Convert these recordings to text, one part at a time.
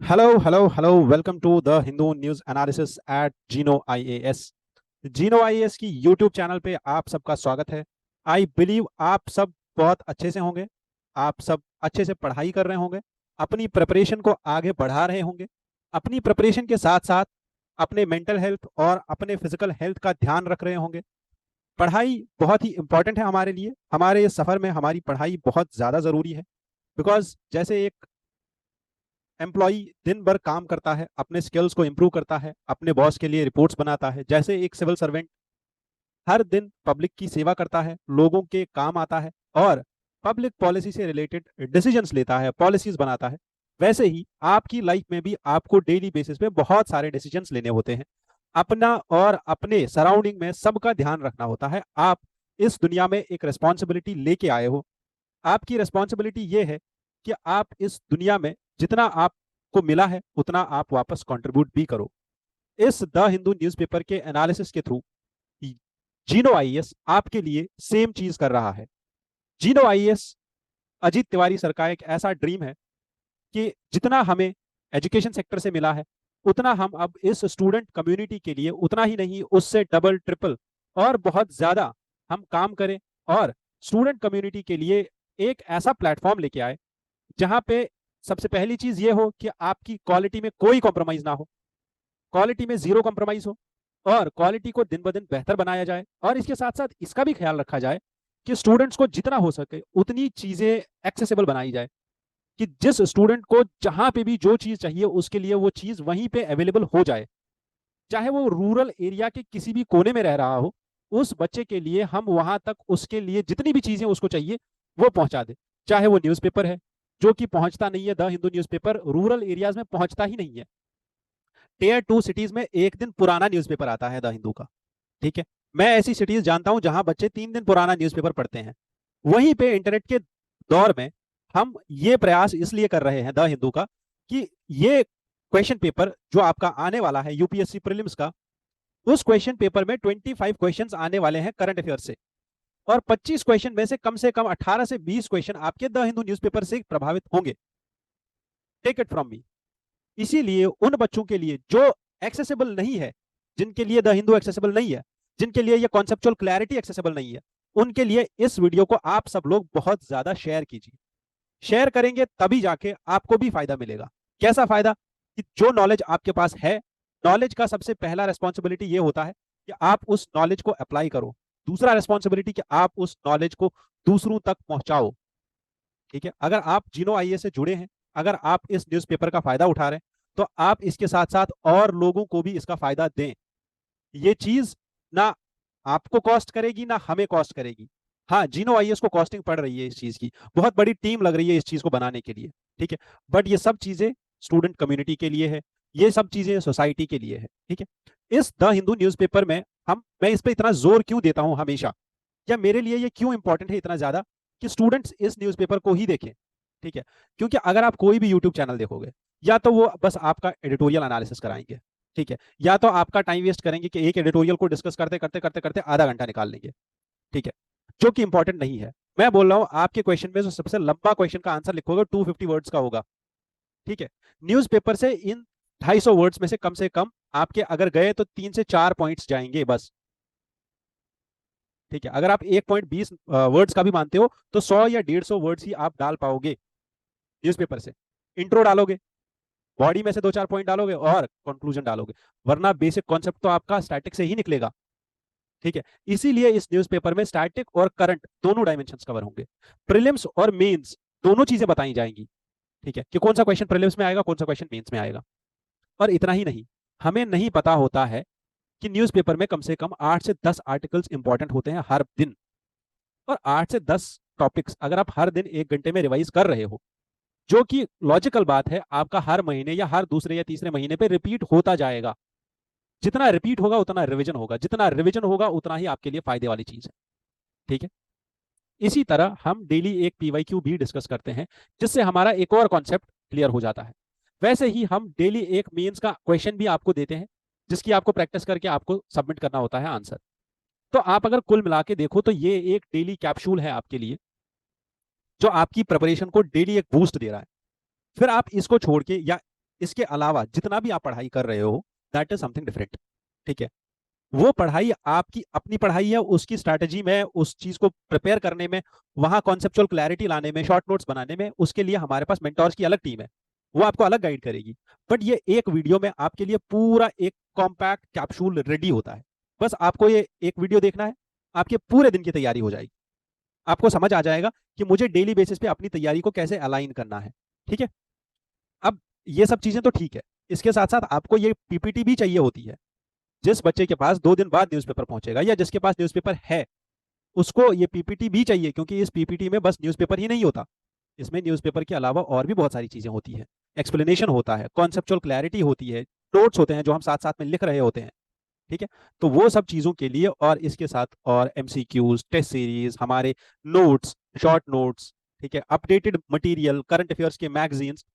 Hello hello hello welcome to the Hindu news analysis at Jino IAS. Jino IAS की YouTube channel पे आप सबका स्वागत है। आई बिलीव आप सब बहुत अच्छे से होंगे। आप सब अच्छे से पढ़ाई कर रहे होंगे, अपनी प्रिपरेशन को आगे बढ़ा रहे होंगे। अपनी प्रिपरेशन के साथ साथ अपने मेंटल हेल्थ और अपने फिजिकल हेल्थ का ध्यान रख रहे होंगे। पढ़ाई बहुत ही इंपॉर्टेंट है हमारे लिए। हमारे इस सफर में हमारी पढ़ाई बहुत ज़्यादा ज़रूरी है। बिकॉज जैसे एक एम्प्लॉय दिन भर काम करता है, अपने स्किल्स को इंप्रूव करता है, अपने बॉस के लिए रिपोर्ट्स बनाता है, जैसे एक सिविल सर्वेंट हर दिन पब्लिक की सेवा करता है, लोगों के काम आता है और पब्लिक पॉलिसी से रिलेटेड डिसीजंस लेता है, पॉलिसीज बनाता है, वैसे ही आपकी लाइफ में भी आपको डेली बेसिस पे बहुत सारे डिसीजंस लेने होते हैं। अपना और अपने सराउंडिंग में सबका ध्यान रखना होता है। आप इस दुनिया में एक रिस्पॉन्सिबिलिटी लेके आए हो। आपकी रिस्पॉन्सिबिलिटी ये है कि आप इस दुनिया में जितना आपको मिला है उतना आप वापस कंट्रीब्यूट भी करो। इस द हिंदू न्यूज़पेपर के एनालिसिस के थ्रू जीनो आईएएस आपके लिए सेम चीज कर रहा है। जीनो आईएएस अजीत तिवारी सर का एक ऐसा ड्रीम है कि जितना हमें एजुकेशन सेक्टर से मिला है उतना हम अब इस स्टूडेंट कम्युनिटी के लिए उतना ही नहीं, उससे डबल ट्रिपल और बहुत ज्यादा हम काम करें और स्टूडेंट कम्युनिटी के लिए एक ऐसा प्लेटफॉर्म लेके आए जहां पे सबसे पहली चीज ये हो कि आपकी क्वालिटी में कोई कॉम्प्रोमाइज ना हो, क्वालिटी में जीरो कॉम्प्रोमाइज हो और क्वालिटी को दिन ब दिन बेहतर बनाया जाए। और इसके साथ साथ इसका भी ख्याल रखा जाए कि स्टूडेंट्स को जितना हो सके उतनी चीजें एक्सेसिबल बनाई जाए कि जिस स्टूडेंट को जहां पे भी जो चीज चाहिए उसके लिए वो चीज वहीं पे अवेलेबल हो जाए। चाहे वो रूरल एरिया के किसी भी कोने में रह रहा हो, उस बच्चे के लिए हम वहां तक उसके लिए जितनी भी चीजें उसको चाहिए वो पहुंचा दे। चाहे वो न्यूज़पेपर है जो कि पहुंचता नहीं है, the Hindu newspaper rural areas में पहुंचता ही नहीं है। टीयर 2 सिटीज में एक दिन पुराना न्यूज़पेपर आता है द हिंदू का। ठीक है, मैं ऐसी सिटीज जानता हूं जहां बच्चे 3 दिन पुराना न्यूज़पेपर पढ़ते हैं। वहीं पे इंटरनेट के दौर में हम ये प्रयास इसलिए कर रहे हैं द हिंदू का कि ये क्वेश्चन पेपर जो आपका आने वाला है यूपीएससी प्रीलिम्स का, उस क्वेश्चन पेपर में 25 क्वेश्चंस आने वाले हैं करंट अफेयर से और 25 क्वेश्चन में से कम 18 से 20 क्वेश्चन आपके द हिंदू न्यूज़पेपर से प्रभावित होंगे। Take it from me. इसीलिए उन बच्चों के लिए जो एक्सेसिबल नहीं है, जिनके लिए द हिंदू एक्सेसिबल नहीं है, जिनके लिए ये कॉन्सेप्चुअल क्लैरिटी एक्सेसिबल नहीं है, उनके लिए इस वीडियो को आप सब लोग बहुत ज्यादा शेयर कीजिए। शेयर करेंगे तभी जाके आपको भी फायदा मिलेगा। कैसा फायदा? कि जो नॉलेज आपके पास है, नॉलेज का सबसे पहला रिस्पॉन्सिबिलिटी ये होता है कि आप उस नॉलेज को अप्लाई करो। दूसरा रिस्पॉन्सिबिलिटी कि आप उस नॉलेज को दूसरों तक पहुंचाओ। ठीक है, अगर आप जीनो आईए से जुड़े हैं, अगर आप इस न्यूज़पेपर का फायदा उठा रहे हैं, तो आप इसके साथ साथ और लोगों को भी इसका फायदा दें। ये चीज ना आपको कॉस्ट करेगी ना हमें कॉस्ट करेगी। हाँ, जीनो आईएएस को कॉस्टिंग पड़ रही है इस चीज की, बहुत बड़ी टीम लग रही है इस चीज को बनाने के लिए। ठीक है, बट ये सब चीजें स्टूडेंट कम्युनिटी के लिए है, ये सब चीजें सोसाइटी के लिए है। ठीक है, इस द हिंदू न्यूज़पेपर में मैं इस पर इतना जोर क्यों देता हूं हमेशा, या मेरे लिए ये क्यों इंपॉर्टेंट है इतना ज्यादा कि स्टूडेंट्स इस न्यूज़पेपर को ही देखें। ठीक है, क्योंकि अगर आप कोई भी यूट्यूब चैनल देखोगे, या तो वो बस आपका एडिटोरियल एनालिसिस कराएंगे, ठीक है, या तो आपका टाइम वेस्ट करेंगे कि एक एडिटोरियल को डिस्कस करते करते करते करते आधा घंटा निकाल लेंगे। ठीक है, जो कि इंपॉर्टेंट नहीं है। मैं बोल रहा हूं आपके क्वेश्चन में जो सबसे लंबा क्वेश्चन का आंसर लिखोगे 250 वर्ड्स का होगा। ठीक है, न्यूज़पेपर से इन 250 वर्ड्स में से कम आपके अगर गए तो 3 से 4 पॉइंट्स जाएंगे बस। ठीक है, अगर आप 1.20 वर्ड्स का भी मानते हो तो 100 या 150 वर्ड्स ही आप डाल पाओगे न्यूज़पेपर से। इंट्रो डालोगे, बॉडी में से 2 4 पॉइंट डालोगे और कंक्लूजन डालोगे, वरना बेसिक कॉन्सेप्ट तो आपका स्टैटिक से ही निकलेगा। ठीक है, इसीलिए इस न्यूज़पेपर में स्टैटिक और करंट दोनों डायमेंशंस कवर होंगे। प्रीलिम्स और मेंस दोनों चीजें बताई जाएंगी। ठीक है, कि कौन सा क्वेश्चन प्रीलिम्स में आएगा, कौन सा क्वेश्चन मेंस में आएगा। और इतना ही नहीं, हमें नहीं पता होता है कि न्यूज़पेपर में कम से कम 8 से 10 आर्टिकल्स इंपॉर्टेंट होते हैं हर दिन। और 8 से 10 टॉपिक्स अगर आप हर दिन 1 घंटे में रिवाइज कर रहे हो, जो कि लॉजिकल बात है, आपका हर महीने या हर दूसरे या तीसरे महीने पे रिपीट होता जाएगा। जितना रिपीट होगा उतना रिवीजन होगा, जितना रिवीजन होगा उतना ही आपके लिए फायदे वाली चीज है। ठीक है, इसी तरह हम डेली एक पीवाईक्यू भी डिस्कस करते हैं, जिससे हमारा एक और कॉन्सेप्ट क्लियर हो जाता है। वैसे ही हम डेली एक मेंस का क्वेश्चन भी आपको देते हैं, जिसकी आपको प्रैक्टिस करके आपको सबमिट करना होता है आंसर। तो आप अगर कुल मिला के देखो तो ये एक डेली कैप्सूल है आपके लिए, जो आपकी प्रिपरेशन को डेली एक बूस्ट दे रहा है। फिर आप इसको छोड़ के या इसके अलावा जितना भी आप पढ़ाई कर रहे हो, दैट इज समथिंग डिफरेंट। ठीक है, वो पढ़ाई आपकी अपनी पढ़ाई है, उसकी स्ट्रैटेजी में, उस चीज को प्रिपेयर करने में, वहां कॉन्सेप्चुअल क्लैरिटी लाने में, शॉर्ट नोट्स बनाने में, उसके लिए हमारे पास मेंटोर्स की अलग टीम है, वो आपको अलग गाइड करेगी। बट ये एक वीडियो में आपके लिए पूरा एक कॉम्पैक्ट कैप्सूल रेडी होता है। बस आपको ये एक वीडियो देखना है, आपके पूरे दिन की तैयारी हो जाएगी। आपको समझ आ जाएगा कि मुझे डेली बेसिस पे अपनी तैयारी को कैसे अलाइन करना है। ठीक है, अब ये सब चीजें तो ठीक है, इसके साथ साथ आपको ये पीपीटी भी चाहिए होती है। जिस बच्चे के पास 2 दिन बाद न्यूज़पेपर पहुंचेगा या जिसके पास न्यूज़पेपर है, उसको ये पीपीटी भी चाहिए, क्योंकि इस पीपीटी में बस न्यूज़पेपर ही नहीं होता, इसमें न्यूज़पेपर के अलावा और भी बहुत सारी चीजें होती है। एक्सप्लेनेशन होता है, कॉन्सेप्चुअल क्लैरिटी होती है, नोट्स होते हैं जो हम साथ साथ में लिख रहे होते हैं। ठीक है, तो वो सब चीजों के लिए, और इसके साथ और एमसीक्यूज, टेस्ट सीरीज, हमारे नोट्स, शॉर्ट नोट्स, ठीक है, अपडेटेड मटेरियल, करंट अफेयर्स के मैगजीन्स,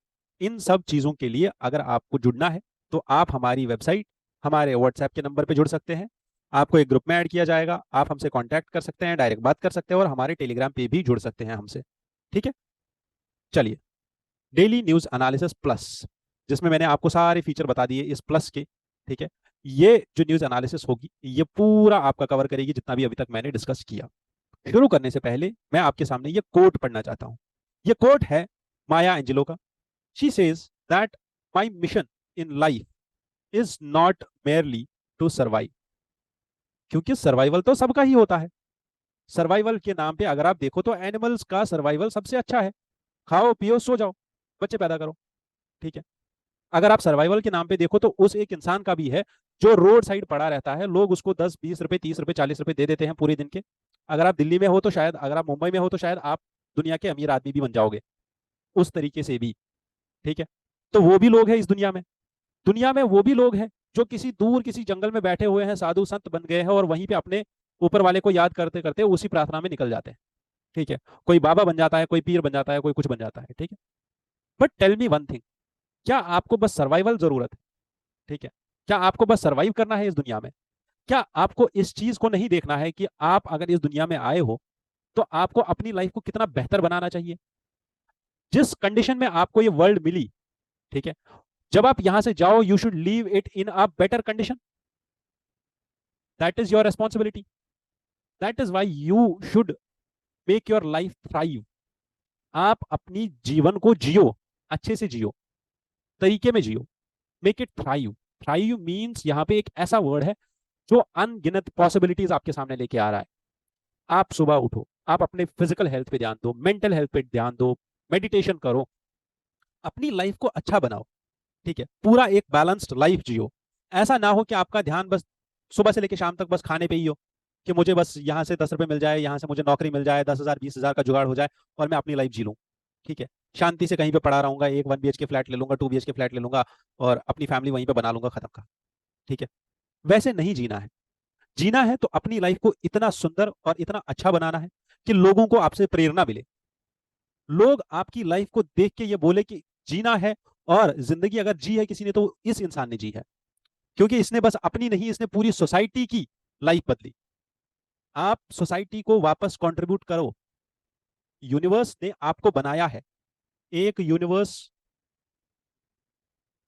इन सब चीजों के लिए अगर आपको जुड़ना है तो आप हमारी वेबसाइट, हमारे व्हाट्सएप के नंबर पे जुड़ सकते हैं। आपको एक ग्रुप में ऐड किया जाएगा, आप हमसे कांटेक्ट कर सकते हैं, डायरेक्ट बात कर सकते हैं, और हमारे टेलीग्राम पे भी जुड़ सकते हैं हमसे। ठीक है, चलिए, डेली न्यूज एनालिसिस प्लस, जिसमें मैंने आपको सारे फीचर बता दिए इस प्लस के। ठीक है, ये जो न्यूज एनालिसिस होगी ये पूरा आपका कवर करेगी जितना भी अभी तक मैंने डिस्कस किया। शुरू करने से पहले मैं आपके सामने ये कोट पढ़ना चाहता हूं। ये कोट है माया एंजेलो का। She says that my mission in life is not merely to survive. क्योंकि सर्वाइवल तो सबका ही होता है। सर्वाइवल के नाम पे अगर आप देखो तो एनिमल्स का सर्वाइवल सबसे अच्छा है, खाओ पियो सो जाओ, बच्चे पैदा करो। ठीक है, अगर आप सर्वाइवल के नाम पे देखो तो उस एक इंसान का भी है जो रोड साइड पड़ा रहता है, लोग उसको 10 20 रुपए, 30 रुपए, 40 रुपए दे देते हैं पूरे दिन के। अगर आप दिल्ली में हो तो शायद, अगर आप मुंबई में हो तो शायद आप दुनिया के अमीर आदमी भी बन जाओगे उस तरीके से भी। ठीक है, तो वो भी लोग हैं इस दुनिया में। दुनिया में वो भी लोग हैं जो किसी दूर किसी जंगल में बैठे हुए हैं, साधु संत बन गए हैं, और वहीं पे अपने ऊपर वाले को याद करते करते उसी प्रार्थना में निकल जाते हैं। ठीक है, कोई बाबा बन जाता है, कोई पीर बन जाता है, कोई कुछ बन जाता है। ठीक है, but tell me one thing, क्या आपको बस सर्वाइवल जरूरत है? ठीक है, क्या आपको बस सर्वाइव करना है इस दुनिया में? क्या आपको इस चीज को नहीं देखना है कि आप अगर इस दुनिया में आए हो तो आपको अपनी लाइफ को कितना बेहतर बनाना चाहिए? जिस कंडीशन में आपको ये वर्ल्ड मिली, ठीक है, जब आप यहां से जाओ, you should leave it in a better condition. That is your responsibility. That is why you should make your life thrive. आप अपनी जीवन को जियो, अच्छे से जियो, तरीके में जियो, make it thrive. Thrive means यहां पे एक ऐसा वर्ड है जो अनगिनत पॉसिबिलिटीज आपके सामने लेके आ रहा है। आप सुबह उठो, आप अपने फिजिकल हेल्थ पे ध्यान दो, मेंटल हेल्थ पे ध्यान दो, मेडिटेशन करो, अपनी लाइफ को अच्छा बनाओ। ठीक है, पूरा एक बैलेंस्ड लाइफ जियो। ऐसा ना हो कि आपका ध्यान बस सुबह से लेकर शाम तक बस खाने पे ही हो, कि मुझे बस यहाँ से 10 रुपए मिल जाए, यहाँ से मुझे नौकरी मिल जाए, 10,000 20,000 का जुगाड़ हो जाए और मैं अपनी लाइफ जी लूँ। ठीक है, शांति से कहीं पे पड़ा रहूंगा, एक 1 BHK फ्लैट ले लूंगा, 2 BHK फ्लैट ले लूंगा, और अपनी फैमिली वहीं पे बना लूंगा, खत्म का। ठीक है, वैसे नहीं जीना है। जीना है तो अपनी लाइफ को इतना सुंदर और इतना अच्छा बनाना है कि लोगों को आपसे प्रेरणा मिले, लोग आपकी लाइफ को देख के ये बोले कि जीना है, और जिंदगी अगर जी है किसी ने तो इस इंसान ने जी है, क्योंकि इसने बस अपनी नहीं, इसने पूरी सोसाइटी की लाइफ बदली। आप सोसाइटी को वापस कंट्रीब्यूट करो। यूनिवर्स ने आपको बनाया है, एक यूनिवर्स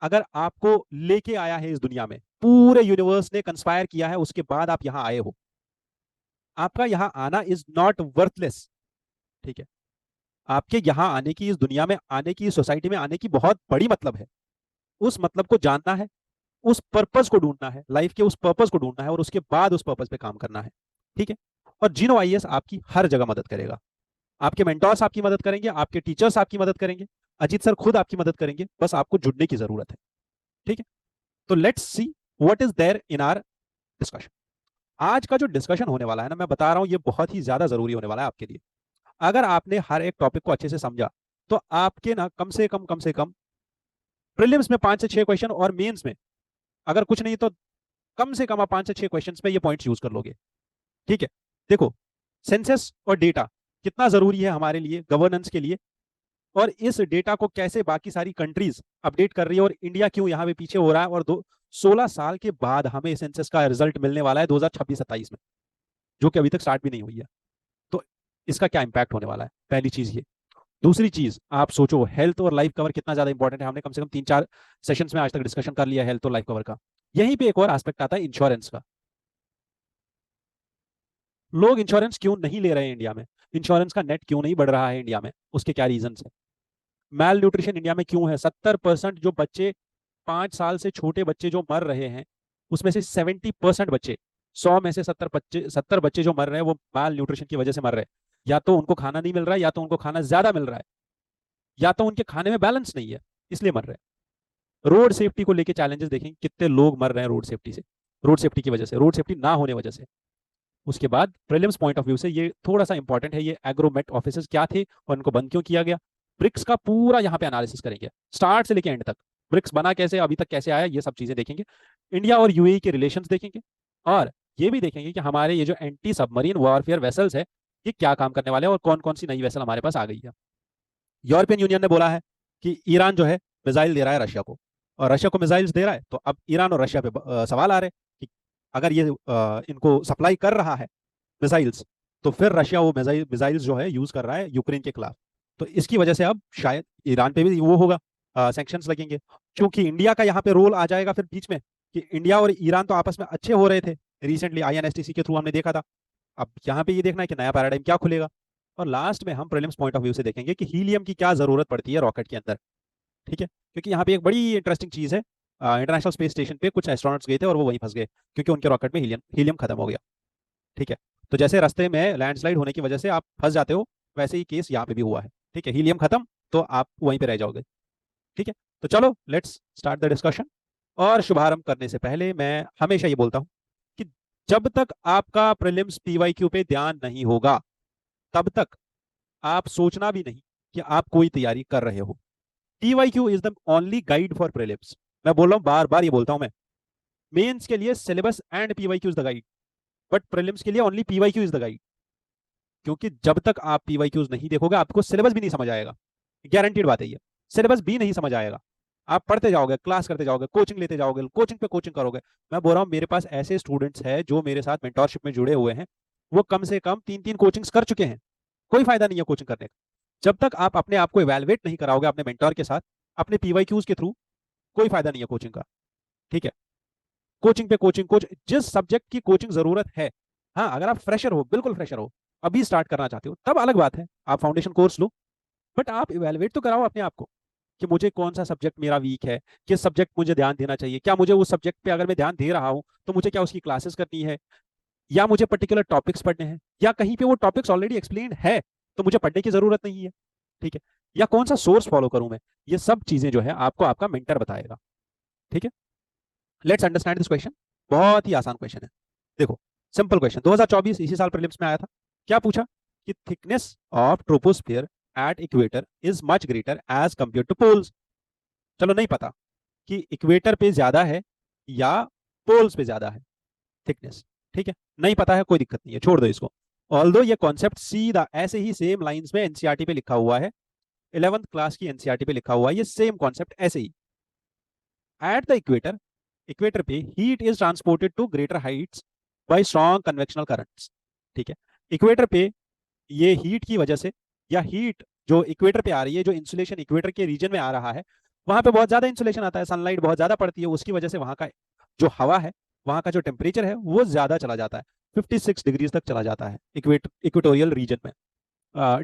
अगर आपको लेके आया है इस दुनिया में, पूरे यूनिवर्स ने कंस्पायर किया है, उसके बाद आप यहां आए हो। आपका यहां आना इज नॉट वर्थलेस। ठीक है, आपके यहां आने की, इस दुनिया में आने की, इस सोसाइटी में आने की बहुत बड़ी मतलब है। उस मतलब को जानना है, उस पर्पस को ढूंढना है, लाइफ के उस पर्पस को ढूंढना है, और उसके बाद उस पर्पस पे काम करना है। ठीक है, और जीनो आईएएस आपकी हर जगह मदद करेगा। आपके मेंटोर्स आपकी मदद करेंगे, आपके टीचर्स आपकी मदद करेंगे, अजीत सर खुद आपकी मदद करेंगे, बस आपको जुड़ने की जरूरत है। ठीक है, तो let's see what is there in our discussion. आज का जो डिस्कशन होने वाला है ना, मैं बता रहा हूं ये बहुत ही ज्यादा जरूरी होने वाला है आपके लिए। अगर आपने हर एक टॉपिक को अच्छे से समझा तो आपके ना कम से कम प्रीलिम्स में 5 से 6 क्वेश्चन, और मेंस में अगर कुछ नहीं तो कम से कम आप 5 से 6 क्वेश्चन में ये पॉइंट्स यूज कर लोगे। ठीक है, देखो, सेंसस और डेटा कितना जरूरी है हमारे लिए, गवर्नेंस के लिए, और इस डेटा को कैसे बाकी सारी कंट्रीज अपडेट कर रही है, और इंडिया क्यों यहाँ पे पीछे हो रहा है, और 16 साल के बाद हमें सेंसस का रिजल्ट मिलने वाला है 2026-27 में, जो कि अभी तक स्टार्ट भी नहीं हुई है। तो इसका क्या इंपैक्ट होने वाला है, पहली चीज ये। दूसरी चीज आप सोचो, हेल्थ और लाइफ कवर कितना ज्यादा इंपॉर्टेंट है। हमने कम से कम 3-4 सेशंस में आज तक डिस्कशन कर लिया हेल्थ और लाइफ कवर का। यहीं पे एक और एस्पेक्ट आता है इंश्योरेंस का। लोग इंश्योरेंस क्यों नहीं ले रहे हैं इंडिया में? इंश्योरेंस का नेट क्यों नहीं बढ़ रहा है इंडिया में? उसके क्या रीजन है? मैल न्यूट्रिशन इंडिया में क्यों है? 70% जो बच्चे, 5 साल से छोटे बच्चे जो मर रहे हैं, उसमें से 70% बच्चे, 100 में से 70 बच्चे जो मर रहे हैं वो मैल न्यूट्रिशन की वजह से मर रहे हैं। या तो उनको खाना नहीं मिल रहा है, या तो उनको खाना ज्यादा मिल रहा है, या तो उनके खाने में बैलेंस नहीं है, इसलिए मर रहे हैं। रोड सेफ्टी को लेके चैलेंजेस देखेंगे, कितने लोग मर रहे हैं रोड सेफ्टी से, रोड सेफ्टी की वजह से, रोड सेफ्टी ना होने वजह से। उसके बाद प्रीलिम्स पॉइंट ऑफ व्यू से ये थोड़ा सा इंपॉर्टेंट है, ये एग्रोमेट ऑफिसर्स क्या थे और इनको बंद क्यों किया गया। ब्रिक्स का पूरा यहाँ पे एनालिसिस करेंगे, स्टार्ट से लेके एंड तक। ब्रिक्स बना कैसे, अभी तक कैसे आया, ये सब चीजें देखेंगे। इंडिया और यूएई के रिलेशंस देखेंगे, और ये भी देखेंगे कि हमारे ये जो एंटी सबमरीन वॉरफेयर वेसल्स है, ये क्या काम करने वाले हैं और कौन कौन सी नई वेसल हमारे पास आ गई है। यूरोपियन यूनियन ने बोला है कि ईरान जो है मिसाइल दे रहा है रशिया को, और रशिया को मिसाइल्स दे रहा है, तो अब ईरान और रशिया पे सवाल आ रहे हैं कि अगर ये इनको सप्लाई कर रहा है मिसाइल्स, तो फिर रशिया वो मिसाइल्स जो है यूज कर रहा है यूक्रेन के खिलाफ। तो इसकी वजह से अब शायद ईरान पे भी वो होगा, सैंक्शंस लगेंगे। क्योंकि इंडिया का यहाँ पे रोल आ जाएगा फिर बीच में, कि इंडिया और ईरान तो आपस में अच्छे हो रहे थे, रिसेंटली आईएनएसटीसी के थ्रू हमने देखा था। अब यहाँ पे ये देखना है कि नया पैराडाइम क्या खुलेगा। और लास्ट में हम प्रीलिम्स पॉइंट ऑफ व्यू से देखेंगे कि हीलियम की क्या जरूरत पड़ती है रॉकेट के अंदर। ठीक है, क्योंकि यहाँ पे एक बड़ी इंटरेस्टिंग चीज है, इंटरनेशनल स्पेस स्टेशन पे कुछ एस्ट्रोनॉट्स गए थे और वो वहीं फंस गए, क्योंकि उनके रॉकेट में हीलियम हीलियम खत्म हो गया। ठीक है, तो जैसे रास्ते में लैंडस्लाइड होने की वजह से आप फंस जाते हो, वैसे ही केस यहाँ पे भी हुआ है। ठीक है, हीलियम खत्म, तो आप वहीं पे रह जाओगे। ठीक है, तो चलो लेट्स स्टार्ट द डिस्कशन। और शुभारंभ करने से पहले मैं हमेशा ये बोलता हूँ कि जब तक आपका प्रीलिम्स पीवाईक्यू पे ध्यान नहीं होगा, तब तक आप सोचना भी नहीं कि आप कोई तैयारी कर रहे हो। PYQ is the only guide for prelims. मैं बोल रहा हूँ, बार बार ये बोलता हूँ मैं, मेंस के लिए syllabus and PYQ is the guide, but prelims के लिए only PYQ is the guide. क्योंकि जब तक आप पीवाईक्यूज नहीं देखोगे, आपको सिलेबस भी नहीं समझ आएगा। गारंटीड बात है ये, सिलेबस भी नहीं समझ आएगा। आप पढ़ते जाओगे, क्लास करते जाओगे, कोचिंग लेते जाओगे, कोचिंग पे कोचिंग करोगे। मैं बोल रहा हूँ, मेरे पास ऐसे स्टूडेंट्स हैं जो मेरे साथ मेंटोरशिप में जुड़े हुए हैं, वो कम से कम 3-3 कोचिंग्स कर चुके हैं। कोई फायदा नहीं है कोचिंग करने का, जब तक आप अपने आप को इवेलुएट नहीं कराओगे अपने मेंटोर के साथ, अपने पीवाईक्यूज के थ्रू। कोई फायदा नहीं है कोचिंग का। ठीक है, कोचिंग पे कोचिंग, जिस सब्जेक्ट की कोचिंग जरूरत है। हाँ, अगर आप फ्रेशर हो, बिल्कुल फ्रेशर हो, अभी स्टार्ट करना चाहते हो, तब अलग बात है, आप फाउंडेशन कोर्स लो। बट आप इवेलुएट तो कराओ अपने आप को कि मुझे कौन सा सब्जेक्ट मेरा वीक है, किस सब्जेक्ट मुझे ध्यान देना चाहिए, क्या मुझे उस सब्जेक्ट पे अगर मैं ध्यान दे रहा हूं तो मुझे क्या उसकी क्लासेस करनी है, या मुझे पर्टिकुलर टॉपिक्स पढ़ने हैं, या कहीं पे वो टॉपिक्स ऑलरेडी एक्सप्लेन्ड है तो मुझे पढ़ने की जरूरत नहीं है। ठीक है, या कौन सा सोर्स फॉलो करूं मैं, ये सब चीजें जो है आपको आपका मेंटर बताएगा। ठीक है, लेट्स अंडरस्टैंड दिस क्वेश्चन। बहुत ही आसान क्वेश्चन है। देखो, सिंपल क्वेश्चन, 2024 इसी साल प्रीलिम्स में आया था। क्या पूछा कि thickness of troposphere at equator is much greater as compared to poles. चलो, नहीं पता कि इक्वेटर पे ज्यादा है या पोल्स पे ज्यादा है थिकनेस। ठीक है, नहीं पता है, कोई दिक्कत नहीं है, छोड़ दो इसको। ऑल्दो ये कॉन्सेप्ट सीधा ऐसे ही सेम लाइंस में एनसीईआरटी पे लिखा हुआ है, 11th क्लास की एनसीईआरटी पे लिखा हुआ है ये सेम कॉन्सेप्ट ऐसे ही। एट द इक्वेटर, इक्वेटर पे heat is transported to greater heights by strong convectional currents. ठीक है, इक्वेटर पे ये हीट की वजह से, या हीट जो इक्वेटर पे आ रही है, जो इंसुलेशन इक्वेटर के रीजन में आ रहा है, वहां पे बहुत ज्यादा इंसुलेशन आता है, सनलाइट बहुत ज्यादा पड़ती है, उसकी वजह से वहां का जो हवा है, वहां का जो टेम्परेचर है वो ज्यादा चला जाता है, 56 डिग्रीज तक चला जाता है इक्वेटोरियल रीजन में,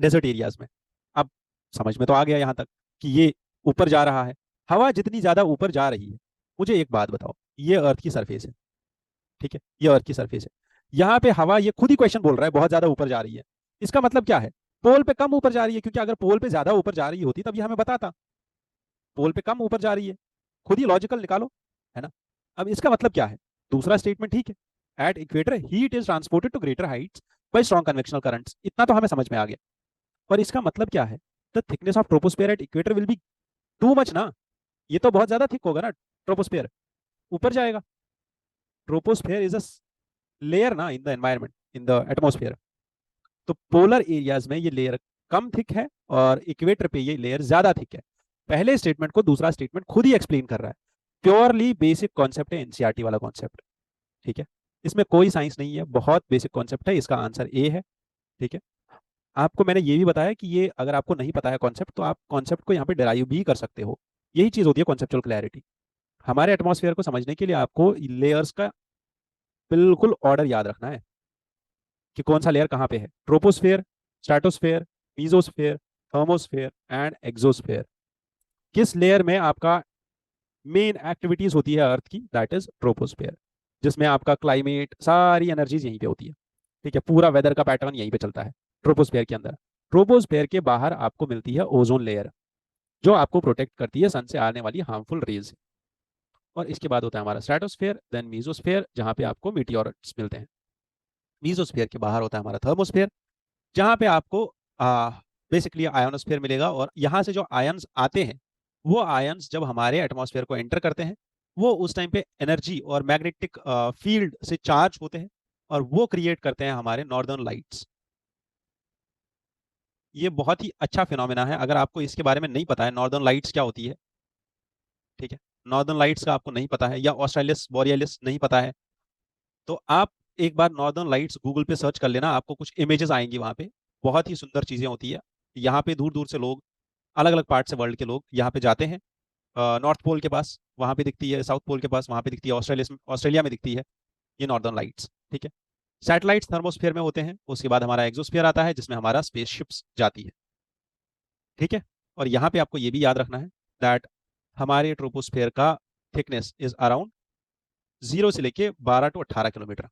डेजर्ट एरियाज में। अब समझ में तो आ गया यहाँ तक कि ये ऊपर जा रहा है। हवा जितनी ज्यादा ऊपर जा रही है, मुझे एक बात बताओ, ये अर्थ की सरफेस है। ठीक है, ये अर्थ की सरफेस है, यहाँ पे हवा, ये खुद ही क्वेश्चन बोल रहा है बहुत ज्यादा ऊपर जा रही है। इसका मतलब क्या है? पोल पे कम ऊपर जा रही है, क्योंकि अगर पोल पे ज्यादा ऊपर जा रही होती तब ये हमें बताता। पोल पे कम ऊपर जा रही है, खुद ही लॉजिकल निकालो, है ना। अब इसका मतलब क्या है? दूसरा स्टेटमेंट ठीक है, at equator heat is transported to greater heights by strong convectional currents, इतना तो हमें समझ में आ गया। और इसका मतलब क्या है? The thickness of troposphere at equator will be too much ना, ये तो बहुत ज्यादा थिक होगा ना, ट्रोपोस्फियर ऊपर जाएगा। ट्रोपोस्फियर इज अ लेयर ना in the environment, in the atmosphere. तो पोलर एरियाज में ये लेयर कम थिक है और इक्वेटर पे ये लेयर ज्यादा थिक है। पहले स्टेटमेंट को दूसरा स्टेटमेंट खुद ही एक्सप्लेन कर रहा है, प्योरली बेसिक कॉन्सेप्ट है, एनसीईआरटी वाला कॉन्सेप्ट। ठीक है, इसमें कोई साइंस नहीं है, बहुत बेसिक कॉन्सेप्ट है, इसका आंसर ए है। ठीक है, आपको मैंने ये भी बताया कि ये अगर आपको नहीं पता है कॉन्सेप्ट, तो आप कॉन्सेप्ट को यहाँ पे डिराइव भी कर सकते हो। यही चीज़ होती है कॉन्सेप्चुअल क्लैरिटी। हमारे एटमॉस्फेयर को समझने के लिए आपको लेयर्स का बिल्कुल ऑर्डर याद रखना है कि कौन सा लेयर कहाँ पे है। Troposphere, stratosphere, mesosphere, thermosphere and exosphere. किस लेयर में आपका मेन एक्टिविटीज होती है अर्थ की, दैट इज ट्रोपोस्फेयर, जिसमें आपका क्लाइमेट, सारी एनर्जीज यहीं पे होती है। ठीक है, पूरा वेदर का पैटर्न यहीं पे चलता है ट्रोपोस्फेयर के अंदर। ट्रोपोस्फेयर के बाहर आपको मिलती है ओजोन लेयर, जो आपको प्रोटेक्ट करती है सन से आने वाली हार्मफुल रेज। और इसके बाद होता है हमारा स्ट्रेटोस्फेयर, देन मीजोस्फेयर, जहाँ पे आपको मीटियोरट्स मिलते हैं। मीजोस्फेयर के बाहर होता है हमारा थर्मोस्फेयर, जहाँ पे आपको बेसिकली आयोनोस्फेयर मिलेगा। और यहाँ से जो आयन्स आते हैं, वो आयन्स जब हमारे एटमॉस्फेयर को एंटर करते हैं, वो उस टाइम पे एनर्जी और मैग्नेटिक फील्ड से चार्ज होते हैं, और वो क्रिएट करते हैं हमारे नॉर्दर्न लाइट्स। ये बहुत ही अच्छा फिनोमेना है। अगर आपको इसके बारे में नहीं पता है नॉर्दर्न लाइट्स क्या होती है, ठीक है, नॉर्दर्न लाइट्स का आपको नहीं पता है, या ऑस्ट्रेलियस बोरियलिस नहीं पता है, तो आप एक बार नॉर्दर्न लाइट्स गूगल पे सर्च कर लेना, आपको कुछ इमेजेस आएंगी वहां पे। बहुत ही सुंदर चीजें होती है। यहाँ पे दूर दूर से लोग, अलग अलग पार्ट से वर्ल्ड के लोग यहाँ पे जाते हैं। नॉर्थ पोल के पास वहाँ पे दिखती है, साउथ पोल के पास वहाँ पे दिखती है, ऑस्ट्रेलिया में दिखती है ये नॉर्दर्न लाइट्स। ठीक है, सैटेलाइट्स थर्मोस्फेयर में होते हैं। उसके बाद हमारा एक्सोस्फेयर आता है, जिसमें हमारा स्पेसशिप्स जाती है। ठीक है, और यहाँ पे आपको ये भी याद रखना है दैट हमारे ट्रोपोस्फेयर का थिकनेस इज अराउंड 0 से लेके 12 to 18 किलोमीटर।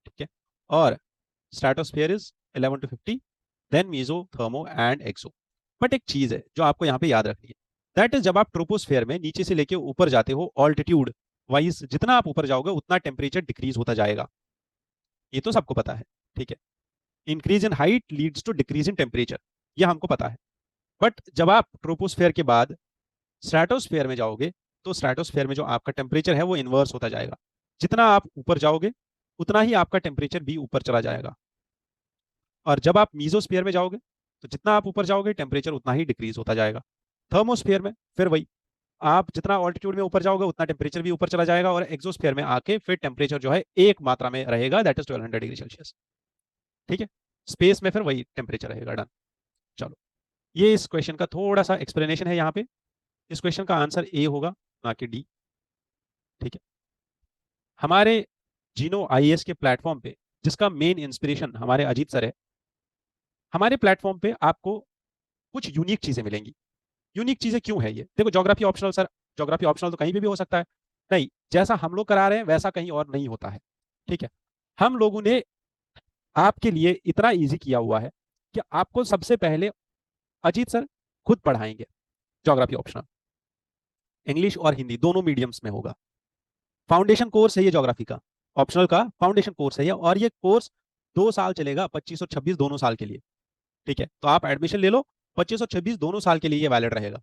ठीक है, और stratosphere is 11 to 50, then meso, thermo and exo. But एक चीज है जो आपको यहाँ पे याद रखनी है, दैट इज जब आप ट्रोपोस्फेयर में नीचे से लेके ऊपर जाते हो, ऑल्टीट्यूड वाइज जितना आप ऊपर जाओगे उतना टेम्परेचर डिक्रीज होता जाएगा। ये तो सबको पता है। ठीक है, increase in height leads to decrease in temperature, ये हमको पता है। बट जब आप ट्रोपोस्फेयर के बाद स्ट्रेटोस्फेयर में जाओगे, तो स्ट्रेटोस्फेयर में जो आपका टेम्परेचर है वो इन्वर्स होता जाएगा। जितना आप ऊपर जाओगे उतना ही आपका टेम्परेचर भी ऊपर चला जाएगा। और जब आप मीजोस्फीयर में जाओगे, तो जितना आप ऊपर जाओगे टेम्परेचर उतना ही डिक्रीज होता जाएगा। थर्मोस्फीयर में फिर वही, आप जितना ऑल्टीट्यूड में ऊपर जाओगे उतना टेम्परेचर भी ऊपर चला जाएगा, और एक्सोस्फीयर में आके फिर टेम्परेचर जो है एक मात्रा में रहेगा, दैट इज 1200 डिग्री सेल्सियस। ठीक है, स्पेस में फिर वही टेम्परेचर रहेगा। डन। चलो, ये इस क्वेश्चन का थोड़ा सा एक्सप्लेनेशन है यहाँ पे। इस क्वेश्चन का आंसर ए होगा, ना कि डी। ठीक है, हमारे जीनो आईएएस के प्लेटफॉर्म पे, जिसका मेन इंस्पिरेशन हमारे अजीत सर है, हमारे प्लेटफॉर्म पे आपको कुछ यूनिक चीजें मिलेंगी। यूनिक चीजें क्यों है ये? देखो, geography optional sir, geography optional तो कहीं भी हो सकता है। नहीं, जैसा हम लोग करा रहे हैं वैसा कहीं और नहीं होता है। ठीक है, हम लोगों ने आपके लिए इतना इजी किया हुआ है कि आपको सबसे पहले अजीत सर खुद पढ़ाएंगे ज्योग्राफी ऑप्शनल। इंग्लिश और हिंदी दोनों मीडियम्स में होगा। फाउंडेशन कोर्स है ये ज्योग्राफी का, ऑप्शनल का फाउंडेशन कोर्स है ये, और ये कोर्स 2 साल चलेगा, 25 और 26 दोनों साल के लिए। ठीक है, तो आप एडमिशन ले लो, 25 और 26 दोनों साल के लिए ये वैलिड रहेगा।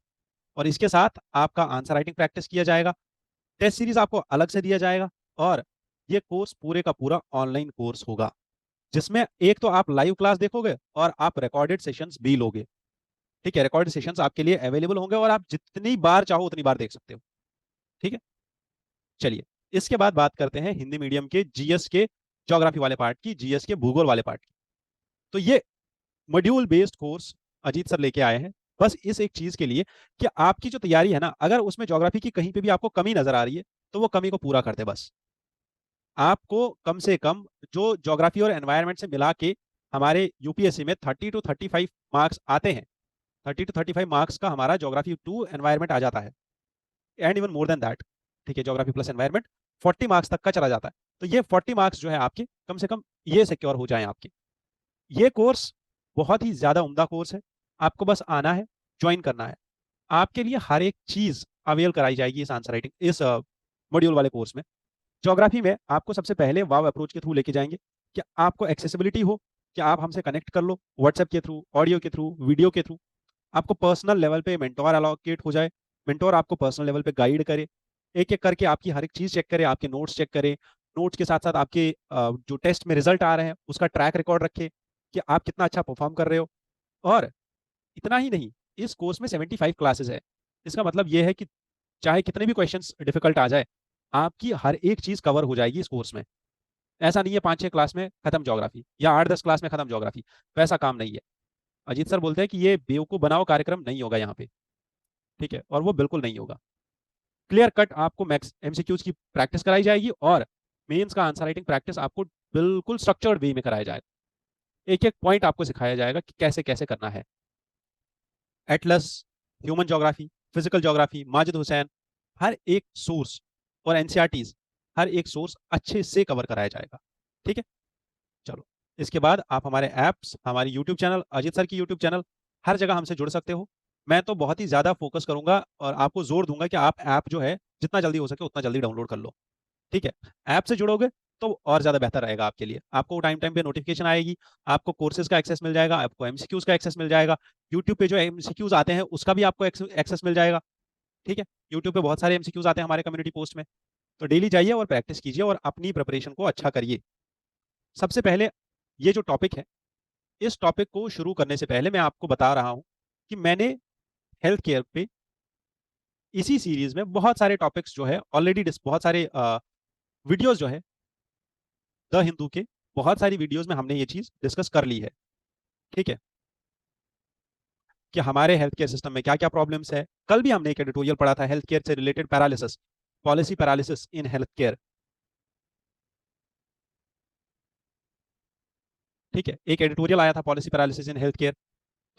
और इसके साथ आपका आंसर राइटिंग प्रैक्टिस किया जाएगा, टेस्ट सीरीज आपको अलग से दिया जाएगा, और ये कोर्स पूरे का पूरा ऑनलाइन कोर्स होगा, जिसमें एक तो आप लाइव क्लास देखोगे और आप रिकॉर्डेड सेशंस भी लोगे। ठीक है, रिकॉर्डेड सेशंस आपके लिए अवेलेबल होंगे, और आप जितनी बार चाहो उतनी बार देख सकते हो। ठीक है, चलिए, इसके बाद बात करते हैं हिंदी मीडियम के जीएस के ज्योग्राफी वाले पार्ट की, जीएस के भूगोल वाले पार्ट की। तो ये module based course Ajit sir लेके आए हैं, बस इस एक चीज के लिए कि आपकी जो तैयारी है ना, अगर उसमें ज्योग्राफी की कहीं पे भी आपको कमी नजर आ रही है, तो वो कमी को पूरा कर दे बस। आपको कम से कम जो ज्योग्राफी और एनवायरनमेंट से मिला के हमारे यूपीएससी में 30 to 35 मार्क्स आते हैं, 30 to 35 मार्क्स का हमारा ज्योग्राफी टू एनवायरनमेंट आ जाता है, and even more than that. ठीक है, ज्योग्राफी प्लस एनवायरनमेंट 40 मार्क्स तक का चला जाता है। तो ये 40 मार्क्स जो है आपके, कम से कम ये सिक्योर हो जाए आपके। ये कोर्स बहुत ही ज्यादा उम्दा कोर्स है, आपको बस आना है, ज्वाइन करना है। आपके लिए हर एक चीज अवेल कराई जाएगी इस आंसर राइटिंग, इस मॉड्यूल वाले कोर्स में। ज्योग्राफी में आपको सबसे पहले वाव अप्रोच के थ्रू लेके जाएंगे, कि आपको एक्सेसिबिलिटी हो, कि आप हमसे कनेक्ट कर लो व्हाट्सएप के थ्रू, ऑडियो के थ्रू, वीडियो के थ्रू। आपको पर्सनल लेवल पे मेंटोर अलोकेट हो जाए, मेंटोर आपको पर्सनल लेवल पे गाइड करे, एक एक करके आपकी हर एक चीज चेक करे, आपके नोट्स चेक करे, नोट्स के साथ साथ आपके जो टेस्ट में रिजल्ट आ रहे हैं उसका ट्रैक रिकॉर्ड रखे कि आप कितना अच्छा परफॉर्म कर रहे हो। और इतना ही नहीं, इस कोर्स में 75 क्लासेस है। इसका मतलब ये है कि चाहे कितने भी क्वेश्चंस डिफिकल्ट आ जाए, आपकी हर एक चीज कवर हो जाएगी इस कोर्स में। ऐसा नहीं है 5-6 क्लास में खत्म ज्योग्राफी, या 8-10 क्लास में खत्म ज्योग्राफी, वैसा काम नहीं है। अजीत सर बोलते हैं कि ये बेवकूफ बनाओ कार्यक्रम नहीं होगा यहाँ पे, ठीक है, और वो बिल्कुल नहीं होगा। क्लियर कट आपको मैक्स एमसीक्यूज की प्रैक्टिस कराई जाएगी और मेंस का आंसर राइटिंग प्रैक्टिस आपको बिल्कुल स्ट्रक्चर्ड वे में कराया जाएगा। एक एक पॉइंट आपको सिखाया जाएगा कि कैसे कैसे करना है। Atlas, human geography, physical geography, Majid Husain, हर एक सोर्स और एनसीईआरटीज, हर एक सोर्स अच्छे से कवर कराया जाएगा। ठीक है, चलो इसके बाद आप हमारे ऐप्स, हमारी यूट्यूब चैनल, अजीत सर की यूट्यूब चैनल, हर जगह हमसे जुड़ सकते हो। मैं तो बहुत ही ज़्यादा फोकस करूंगा और आपको जोर दूंगा कि आप ऐप जो है जितना जल्दी हो सके उतना जल्दी डाउनलोड कर लो। ठीक है, ऐप से जुड़ोगे तो और ज़्यादा बेहतर रहेगा आपके लिए। आपको टाइम टाइम पे नोटिफिकेशन आएगी, आपको कोर्सेज का एक्सेस मिल जाएगा, आपको एमसीक्यूज का एक्सेस मिल जाएगा, यूट्यूब पे जो एमसीक्यूज आते हैं उसका भी आपको एक्सेस मिल जाएगा। ठीक है, यूट्यूब पे बहुत सारे एमसीक्यूज आते हैं हमारे कम्युनिटी पोस्ट में। तो डेली जाइए और प्रैक्टिस कीजिए और अपनी प्रिपरेशन को अच्छा करिए। सबसे पहले ये जो टॉपिक है, इस टॉपिक को शुरू करने से पहले मैं आपको बता रहा हूं कि मैंने हेल्थ केयर पे इसी सीरीज में बहुत सारे टॉपिक्स जो है ऑलरेडी, बहुत सारे वीडियोस जो है द हिंदू के, बहुत सारी वीडियोस में हमने ये चीज डिस्कस कर ली है। ठीक है, कि हमारे हेल्थ केयर सिस्टम में क्या क्या प्रॉब्लम्स है। कल भी हमने एक एडिटोरियल पढ़ा था हेल्थ केयर से related, paralysis, policy paralysis in health care. ठीक है, एक एडिटोरियल आया था policy paralysis in health care.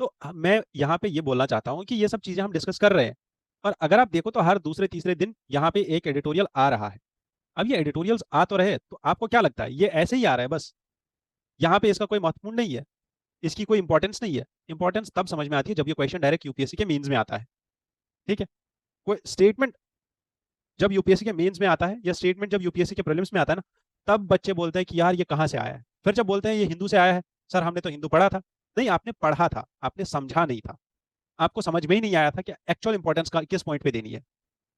तो मैं यहाँ पे ये बोलना चाहता हूँ कि ये सब चीजें हम डिस्कस कर रहे हैं और अगर आप देखो तो हर दूसरे तीसरे दिन यहाँ पे एक एडिटोरियल आ रहा है। अब ये एडिटोरियल्स आ तो रहे, तो आपको क्या लगता है ये ऐसे ही आ रहा है बस? यहाँ पे इसका कोई महत्वपूर्ण नहीं है, इसकी कोई इंपॉर्टेंस नहीं है। इंपॉर्टेंस तब समझ में आती है जब ये क्वेश्चन डायरेक्ट यूपीएससी के मेंस में आता है। ठीक है, कोई स्टेटमेंट जब यूपीएससी के मेंस में आता है या स्टेटमेंट जब यूपीएससी के प्रीलिम्स में आता है ना, तब बच्चे बोलते हैं कि यार ये कहाँ से आया है। फिर जब बोलते हैं ये हिंदू से आया है, सर हमने तो हिंदू पढ़ा था। नहीं, आपने पढ़ा था, आपने समझा नहीं था, आपको समझ में ही नहीं आया था कि एक्चुअल इंपॉर्टेंस का किस पॉइंट पे देनी है।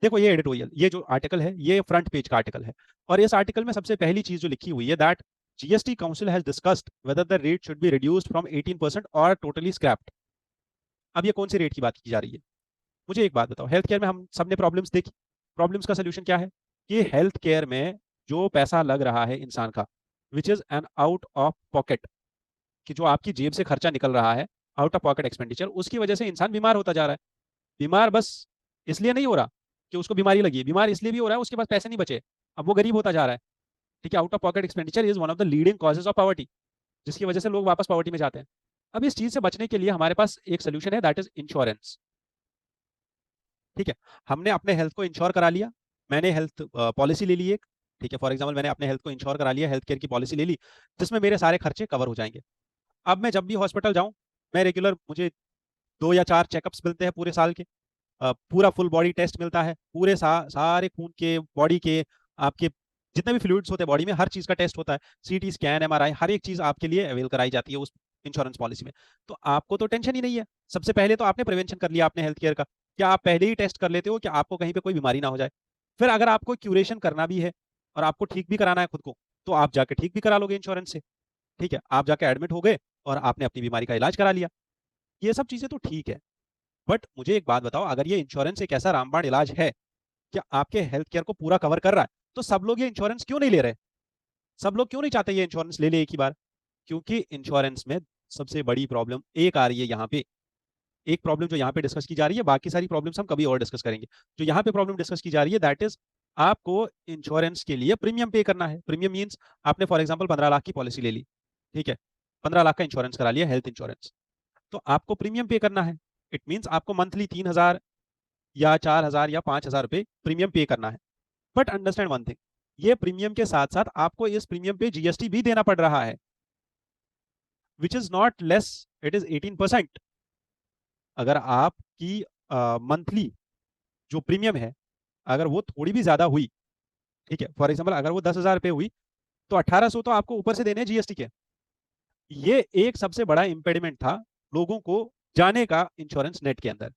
देखो ये एडिटोरियल, ये जो आर्टिकल है ये फ्रंट पेज का आर्टिकल है और इस आर्टिकल में सबसे पहली चीज जो लिखी हुई है that GST council has discussed whether the rate should be reduced from 18% और टोटली स्क्रैप्ड। अब ये कौन से रेट की बात की जा रही है? मुझे एक बात बताओ, हेल्थ केयर में हम सबने प्रॉब्लम्स देखी, प्रॉब्लम्स का सोल्यूशन क्या है? कि हेल्थ केयर में जो पैसा लग रहा है इंसान का, which is an out of pocket, कि जो आपकी जेब से खर्चा निकल रहा है, आउट ऑफ पॉकेट एक्सपेंडिचर, उसकी वजह से इंसान बीमार होता जा रहा है। बीमार बस इसलिए नहीं हो रहा कि उसको बीमारी लगी है, बीमार इसलिए भी हो रहा है उसके पास पैसे नहीं बचे, अब वो गरीब होता जा रहा है। ठीक है, out of pocket expenditure is one of the leading causes of poverty, जिसकी वजह से लोग वापस पॉवर्टी में जाते हैं। अब इस चीज से बचने के लिए हमारे पास एक सोल्यूशन है दैट इज इंश्योरेंस। ठीक है, हमने अपने हेल्थ को इंश्योर करा लिया, मैंने हेल्थ पॉलिसी ले ली एक। ठीक है, फॉर एग्जाम्पल मैंने अपने हेल्थ को इंश्योर करा लिया, हेल्थ केयर की पॉलिसी ले ली जिसमें मेरे सारे खर्चे कवर हो जाएंगे। अब मैं जब भी हॉस्पिटल जाऊं, मैं रेगुलर, मुझे 2 या 4 चेकअप्स मिलते हैं पूरे साल के, पूरा फुल बॉडी टेस्ट मिलता है, पूरे सारे खून के, बॉडी के, आपके जितने भी फ्लूइड्स होते हैं बॉडी में, हर चीज का टेस्ट होता है, सीटी स्कैन, एमआरआई, हर एक चीज आपके लिए अवेल कराई जाती है उस इंश्योरेंस पॉलिसी में। तो आपको तो टेंशन ही नहीं है। सबसे पहले तो आपने प्रिवेंशन कर लिया अपने हेल्थ केयर का, क्या आप पहले ही टेस्ट कर लेते हो कि आपको कहीं पे कोई बीमारी ना हो जाए। फिर अगर आपको क्यूरेशन करना भी है और आपको ठीक भी कराना है खुद को, तो आप जाके ठीक भी करा लोगे इंश्योरेंस से। ठीक है, आप जाके एडमिट हो गए और आपने अपनी बीमारी का इलाज करा लिया, ये सब चीजें तो ठीक है। बट मुझे एक बात बताओ, अगर ये इंश्योरेंस एक ऐसा रामबाण इलाज है, क्या आपके हेल्थ केयर को पूरा कवर कर रहा है, तो सब लोग ये इंश्योरेंस क्यों नहीं ले रहे? सब लोग क्यों नहीं चाहते ये इंश्योरेंस ले ले एक ही बार? क्योंकि इंश्योरेंस में सबसे बड़ी प्रॉब्लम एक आ रही है यहाँ पे। एक प्रॉब्लम जो यहाँ पे डिस्कस की जा रही है, बाकी सारी प्रॉब्लम्स हम कभी और डिस्कस करेंगे। जो यहाँ पे प्रॉब्लम डिस्कस की जा रही है दैट इज आपको इंश्योरेंस के लिए प्रीमियम पे करना है। प्रीमियम मीन्स आपने फॉर एग्जाम्पल 15 लाख की पॉलिसी ले ली, ठीक है, 15 लाख का इंश्योरेंस करा लिया, हेल्थ इंश्योरेंस, तो आपको प्रीमियम पे करना है। इट मीन्स आपको मंथली 3,000 या 4,000 या 5,000 रुपए प्रीमियम पे करना है। बट अंडरस्टैंड वन थिंग, ये प्रीमियम के साथ साथ आपको इस प्रीमियम पे जीएसटी भी देना पड़ रहा है, which is not less, it is 18%। अगर आपकी मंथली जो प्रीमियम है, अगर वो थोड़ी भी ज्यादा हुई, ठीक है, फॉर एग्जाम्पल अगर वो 10,000 रुपए हुई, तो 1,800 तो आपको ऊपर से देने हैं जीएसटी के। ये एक सबसे बड़ा इंपेडिमेंट था लोगों को जाने का इंश्योरेंस नेट के अंदर।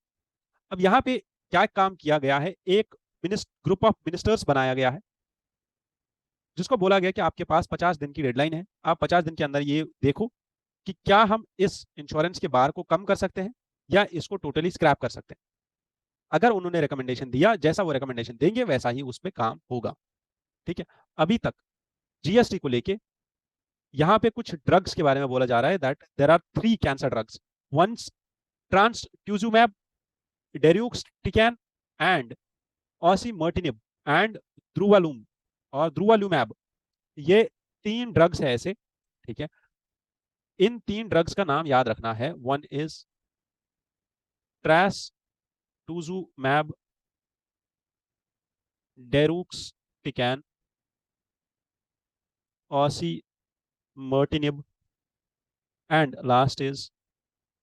अब यहाँ पे क्या काम किया गया है, एक ग्रुप ऑफ मिनिस्टर्स बनाया गया है, जिसको बोला गया कि आपके पास 50 दिन की डेडलाइन है, आप 50 दिन के अंदर ये देखो कि क्या हम इस इंश्योरेंस के बार को कम कर सकते हैं या इसको टोटली स्क्रैप कर सकते हैं। अगर उन्होंने रिकमेंडेशन दिया, जैसा वो रिकमेंडेशन देंगे वैसा ही उसमें काम होगा। ठीक है, अभी तक जीएसटी को लेके यहाँ पे कुछ ड्रग्स के बारे में बोला जा रहा है that there are 3 cancer drugs. Once trastuzumab, deruxtecan and osimertinib and durvalumab और ध्रुवलूमैब, ये 3 ड्रग्स है ऐसे, ठीक है। इन 3 ड्रग्स का नाम याद रखना है। One is trastuzumab, deruxtecan, osimertinib and last is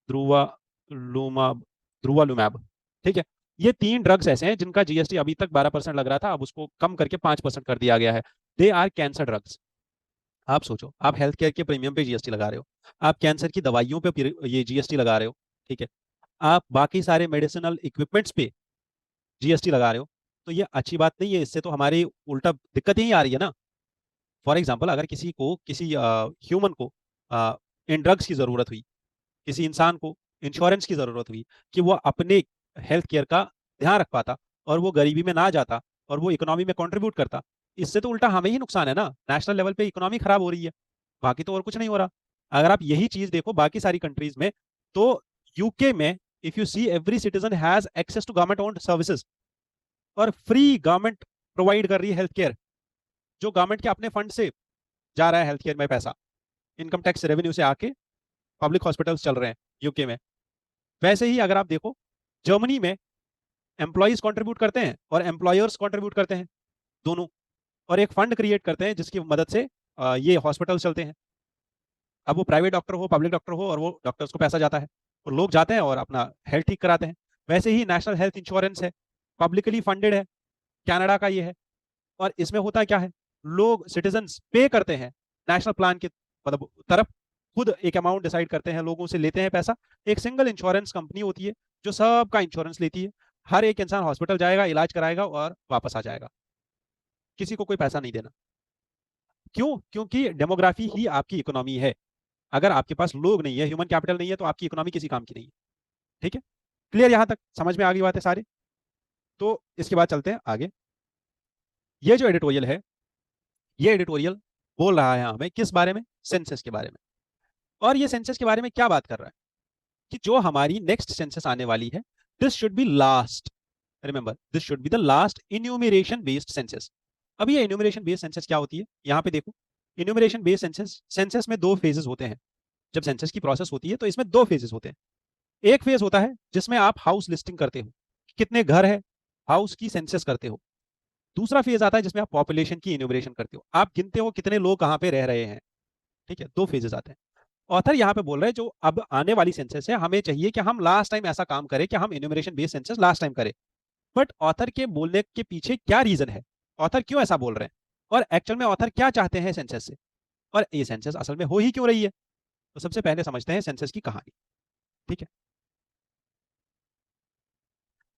durvalumab, durvalumab, ठीक है। ये 3 ड्रग्स ऐसे हैं जिनका जीएसटी अभी तक 12% लग रहा था, अब उसको कम करके 5% कर दिया गया है। They are cancer drugs. आप सोचो, आप हेल्थ केयर के प्रीमियम पे जीएसटी लगा रहे हो, आप कैंसर की दवाइयों पे ये जीएसटी लगा रहे हो, ठीक है, आप बाकी सारे मेडिसिनल इक्विपमेंट्स पे जीएसटी लगा रहे हो, तो ये अच्छी बात नहीं है। इससे तो हमारी उल्टा दिक्कत यही आ रही है ना। फॉर एग्जाम्पल, अगर किसी को, किसी ह्यूमन को इन ड्रग्स की जरूरत हुई, किसी इंसान को इंश्योरेंस की जरूरत हुई कि वो अपने हेल्थ केयर का ध्यान रख पाता और वो गरीबी में ना जाता और वो इकोनॉमी में कंट्रीब्यूट करता, इससे तो उल्टा हमें ही नुकसान है ना। नेशनल लेवल पे इकोनॉमी खराब हो रही है, बाकी तो और कुछ नहीं हो रहा। अगर आप यही चीज देखो बाकी सारी कंट्रीज में, तो यूके में if you see every citizen has access to government owned services और फ्री गवर्नमेंट प्रोवाइड कर रही है हेल्थ केयर, जो गवर्नमेंट के अपने फंड से जा रहा है हेल्थ केयर में पैसा, इनकम टैक्स रेवेन्यू से आके पब्लिक हॉस्पिटल्स चल रहे हैं यूके में। वैसे ही अगर आप देखो जर्मनी में एम्प्लॉयज कंट्रीब्यूट करते हैं और एम्प्लॉयर्स कंट्रीब्यूट करते हैं दोनों, और एक फंड क्रिएट करते हैं जिसकी मदद से ये हॉस्पिटल चलते हैं। अब वो प्राइवेट डॉक्टर हो, पब्लिक डॉक्टर हो, और वो डॉक्टर्स को पैसा जाता है और लोग जाते हैं और अपना हेल्थ ठीक कराते हैं। वैसे ही नेशनल हेल्थ इंश्योरेंस है, पब्लिकली फंडेड है, कनाडा का ये है। और इसमें होता क्या है, लोग सिटीजन पे करते हैं नेशनल प्लान की मतलब तरफ, खुद एक अमाउंट डिसाइड करते हैं, लोगों से लेते हैं पैसा। एक सिंगल इंश्योरेंस कंपनी होती है जो सबका इंश्योरेंस लेती है, हर एक इंसान हॉस्पिटल जाएगा, इलाज कराएगा और वापस आ जाएगा, किसी को कोई पैसा नहीं देना। क्यों? क्योंकि डेमोग्राफी ही आपकी इकोनॉमी है। अगर आपके पास लोग नहीं है, ह्यूमन कैपिटल नहीं है, तो आपकी इकोनॉमी किसी काम की नहीं है। ठीक है, क्लियर? यहां तक समझ में आ गई बातें सारी? तो इसके बाद चलते हैं आगे। ये जो एडिटोरियल है, ये एडिटोरियल बोल रहा है हमें किस बारे में? सेंसस के बारे में। और ये सेंसस के बारे में क्या बात कर रहा है कि जो हमारी नेक्स्ट सेंसस आने वाली है, this should be last, remember this should be the last enumeration based census. अब ये इन्यूमरेशन बेस्ड सेंसस क्या होती है, यहां पे देखो। इन्यूमरेशन बेस्ड सेंसस, सेंसस में 2 फेजेस होते हैं। जब सेंसस की प्रोसेस होती है तो इसमें 2 फेजेस होते हैं। एक फेज होता है जिसमें आप हाउस लिस्टिंग करते हो, कितने घर है, हाउस की सेंसस करते हो। दूसरा फेज आता है जिसमें आप पॉपुलेशन की इन्यूमरेशन करते हो, आप गिनते हो कितने लोग कहां पे रह रहे हैं। ठीक है, 2 फेजेस आते हैं। ऑथर यहाँ पे बोल रहे हैं जो अब आने वाली सेंसस है, हमें चाहिए कि हम लास्ट टाइम ऐसा काम करें कि हम enumeration based census last time करें। बट ऑथर के बोलने के पीछे क्या रीजन है, ऑथर क्यों ऐसा बोल रहे हैं, और एक्चुअल में ऑथर क्या चाहते हैं सेंसस से, और ये सेंसस असल में हो ही क्यों रही है। तो सबसे पहले समझते हैं सेंसस की कहानी। ठीक है,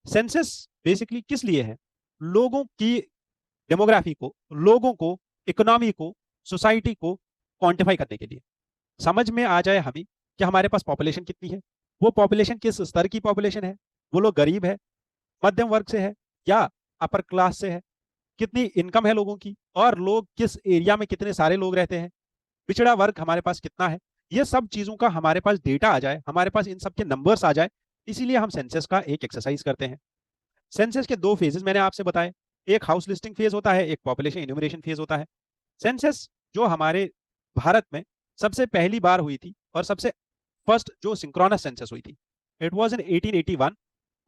सेंसस बेसिकली किस लिए है? लोगों की डेमोग्राफी को, लोगों को, इकोनॉमी को, सोसाइटी को क्वांटिफाई करने के लिए, समझ में आ जाए हमें कि हमारे पास पॉपुलेशन कितनी है, वो पॉपुलेशन किस स्तर की पॉपुलेशन है, वो लोग गरीब है, मध्यम वर्ग से है, या अपर क्लास से है, कितनी इनकम है लोगों की, और लोग किस एरिया में कितने सारे लोग रहते हैं, पिछड़ा वर्ग हमारे पास कितना है। ये सब चीजों का हमारे पास डेटा आ जाए, हमारे पास इन सब के नंबर्स आ जाए, इसीलिए हम सेंसस का एक एक्सरसाइज करते हैं। सेंसस के 2 फेजेस मैंने आपसे बताए, एक हाउस लिस्टिंग फेज होता है, एक पॉपुलेशन इन्यूमरेशन फेज होता है। सेंसस जो हमारे भारत में सबसे पहली बार हुई थी और सबसे फर्स्ट जो सिंक्रोनस सेंसस हुई थी, it was in 1881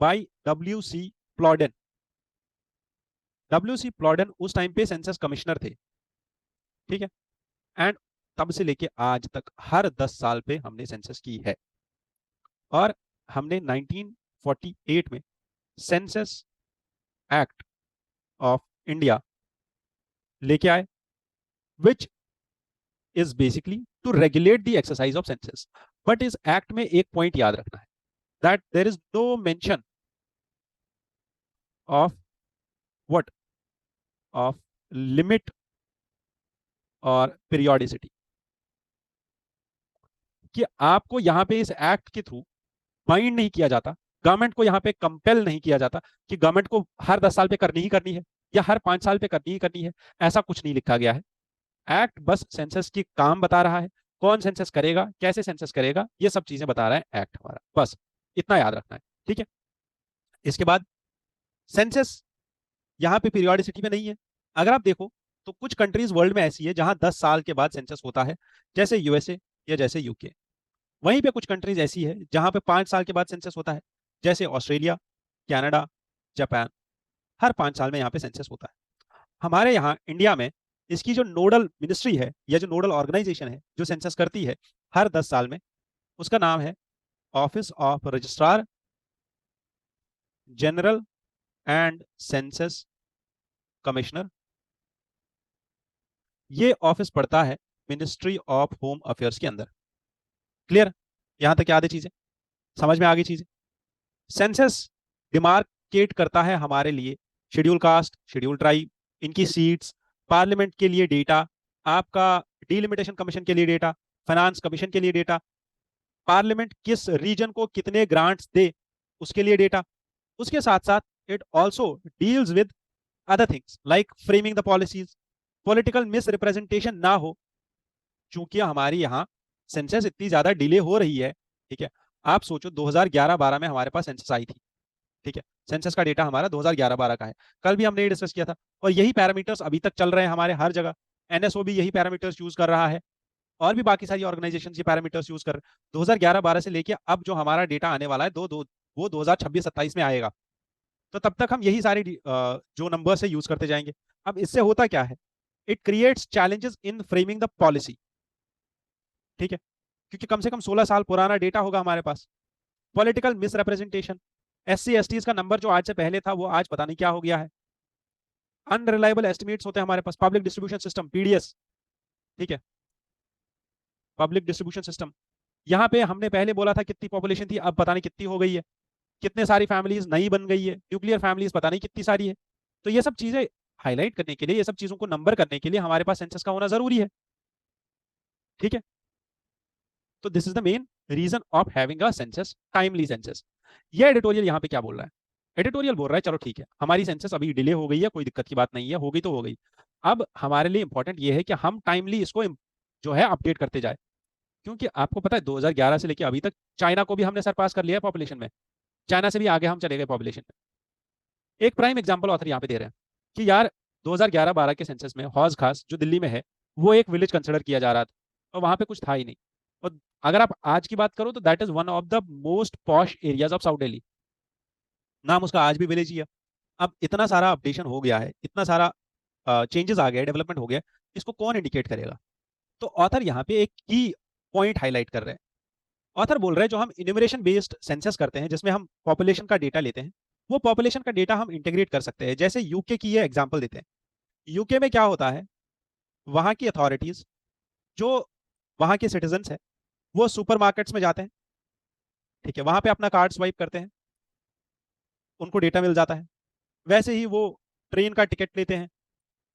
by W C Plowden. W C Plowden उस टाइम पे सेंसस कमिश्नर थे। ठीक है, एंड तब से लेके आज तक हर 10 साल पे हमने सेंसस की है, और हमने 1948 में सेंसस एक्ट ऑफ इंडिया लेके आए, which is basically to regulate the exercise of census. But इस एक्ट में एक पॉइंट याद रखना है, that there is no mention of what, of limit और पीरियोडिसिटी, कि आपको यहां पे इस एक्ट के थ्रू बाइंड नहीं किया जाता, गवर्नमेंट को यहां पे कंपेल नहीं किया जाता कि गवर्नमेंट को हर 10 साल पे करनी ही करनी है या हर 5 साल पे करनी ही करनी है। ऐसा कुछ नहीं लिखा गया है। एक्ट बस सेंसस की काम बता रहा है, कौन सेंसस करेगा, कैसे सेंसस करेगा, ये सब चीजें बता रहा है एक्ट हमारा, बस इतना याद रखना है, ठीक है। इसके बाद सेंसस यहाँ पे पीरियोडिसिटी में नहीं है। अगर आप देखो तो कुछ कंट्रीज वर्ल्ड में ऐसी है जहां 10 साल के बाद सेंसस होता है, जैसे यूएसए या जैसे यूके। वहीं पे कुछ कंट्रीज ऐसी है जहां पे 5 साल के बाद सेंसस होता है, जैसे ऑस्ट्रेलिया, कनाडा, जापान। हर 5 साल में यहाँ पे सेंसस होता है। हमारे यहाँ इंडिया में इसकी जो नोडल मिनिस्ट्री है या जो नोडल ऑर्गेनाइजेशन है जो सेंसस करती है हर 10 साल में, उसका नाम है office of registrar general and census commissioner. ये ऑफिस पड़ता है मिनिस्ट्री ऑफ होम अफेयर्स के अंदर। क्लियर? यहां तक क्या आधी चीजें समझ में आ गई? चीजें सेंसस डिमार्केट करता है हमारे लिए शेड्यूल कास्ट, शेड्यूल ट्राइब, इनकी सीट्स, पार्लियामेंट के लिए डेटा, आपका डिलिमिटेशन कमीशन के लिए डेटा, फाइनेंस कमीशन के लिए डेटा, पार्लियामेंट किस रीजन को कितने ग्रांट्स दे उसके लिए डेटा। उसके साथ साथ it also deals with other things like framing the policies, political miss representation ना हो। चूंकि हमारी यहाँ सेंसस इतनी ज्यादा डिले हो रही है, ठीक है, आप सोचो 2011-12 में हमारे पास सेंसस आई थी, ठीक है, सेंसस का डेटा हमारा 2011-12 का है। कल भी हमने ये डिस्कस किया था, और यही पैरामीटर्स अभी तक चल रहे हैं हमारे हर जगह। एनएसओ भी यही पैरामीटर्स यूज कर रहा है, और भी बाकी सारी ऑर्गेनाइजेशन ये पैरामीटर्स यूज कर रहे हैं। 2011-12 से लेके अब जो हमारा डेटा आने वाला है वो 2026-27 में आएगा। तो तब तक हम यही सारी जो नंबर से यूज करते जाएंगे। अब इससे होता क्या है, it creates challenges in framing the policy, ठीक है, क्योंकि कम से कम 16 साल पुराना डेटा होगा हमारे पास। पॉलिटिकल मिसरिप्रेजेंटेशन, एससी एसटीज का नंबर जो आज से पहले था वो आज पता नहीं क्या हो गया है। अनरिलायबल एस्टिमेट्स होते हैं हमारे पास। पब्लिक डिस्ट्रीब्यूशन सिस्टम, पीडीएस, ठीक है, पब्लिक डिस्ट्रीब्यूशन सिस्टम। यहाँ पे हमने पहले बोला था कितनी पॉपुलेशन थी, अब पता नहीं कितनी हो गई है। कितने सारी फैमिलीज नई बन गई है, न्यूक्लियर फैमिलीज पता नहीं कितनी सारी है। तो ये सब चीजें हाईलाइट करने के लिए, ये सब चीजों को नंबर करने के लिए हमारे पास सेंसस का होना जरूरी है, ठीक है। तो this is the main reason of having a census, timely census. ये एडिटोरियल यहाँ पे क्या बोल रहा है? एडिटोरियल बोल रहा है चलो ठीक है, हमारी सेंसस अभी डिले हो गई है, कोई दिक्कत की बात नहीं है, हो गई तो हो गई। अब हमारे लिए इंपॉर्टेंट ये है कि हम टाइमली इसको जो है अपडेट करते जाए, क्योंकि आपको पता है 2011 से लेकर अभी तक चाइना को भी हमने सरपास कर लिया है पॉपुलेशन में। चाइना से भी आगे हम चले गए पॉपुलेशन में। एक प्राइम एग्जांपल ऑथर यहाँ पे दे रहे हैं कि यार 2011-12 के सेंसस में हौज खास जो दिल्ली में है वो एक विलेज कंसिडर किया जा रहा था, और वहां पे कुछ था ही नहीं। और अगर आप आज की बात करो तो that is one of the most posh areas of south Delhi, नाम उसका आज भी विलेज ही है। अब इतना सारा अपडेशन हो गया है, इतना सारा चेंजेस आ गया, डेवलपमेंट हो गया, इसको कौन इंडिकेट करेगा? तो ऑथर यहाँ पे एक की पॉइंट हाईलाइट कर रहे हैं। ऑथर बोल रहे हैं जो हम इन्यूमरेशन बेस्ड सेंसस करते हैं जिसमें हम पॉपुलेशन का डेटा लेते हैं, वो पॉपुलेशन का डेटा हम इंटीग्रेट कर सकते हैं। जैसे यूके की ये एग्जांपल देते हैं। यूके में क्या होता है, वहाँ की अथॉरिटीज जो वहाँ के सिटीजन्स हैं वो सुपरमार्केट्स में जाते हैं, ठीक है, वहाँ पे अपना कार्ड स्वाइप करते हैं, उनको डेटा मिल जाता है। वैसे ही वो ट्रेन का टिकट लेते हैं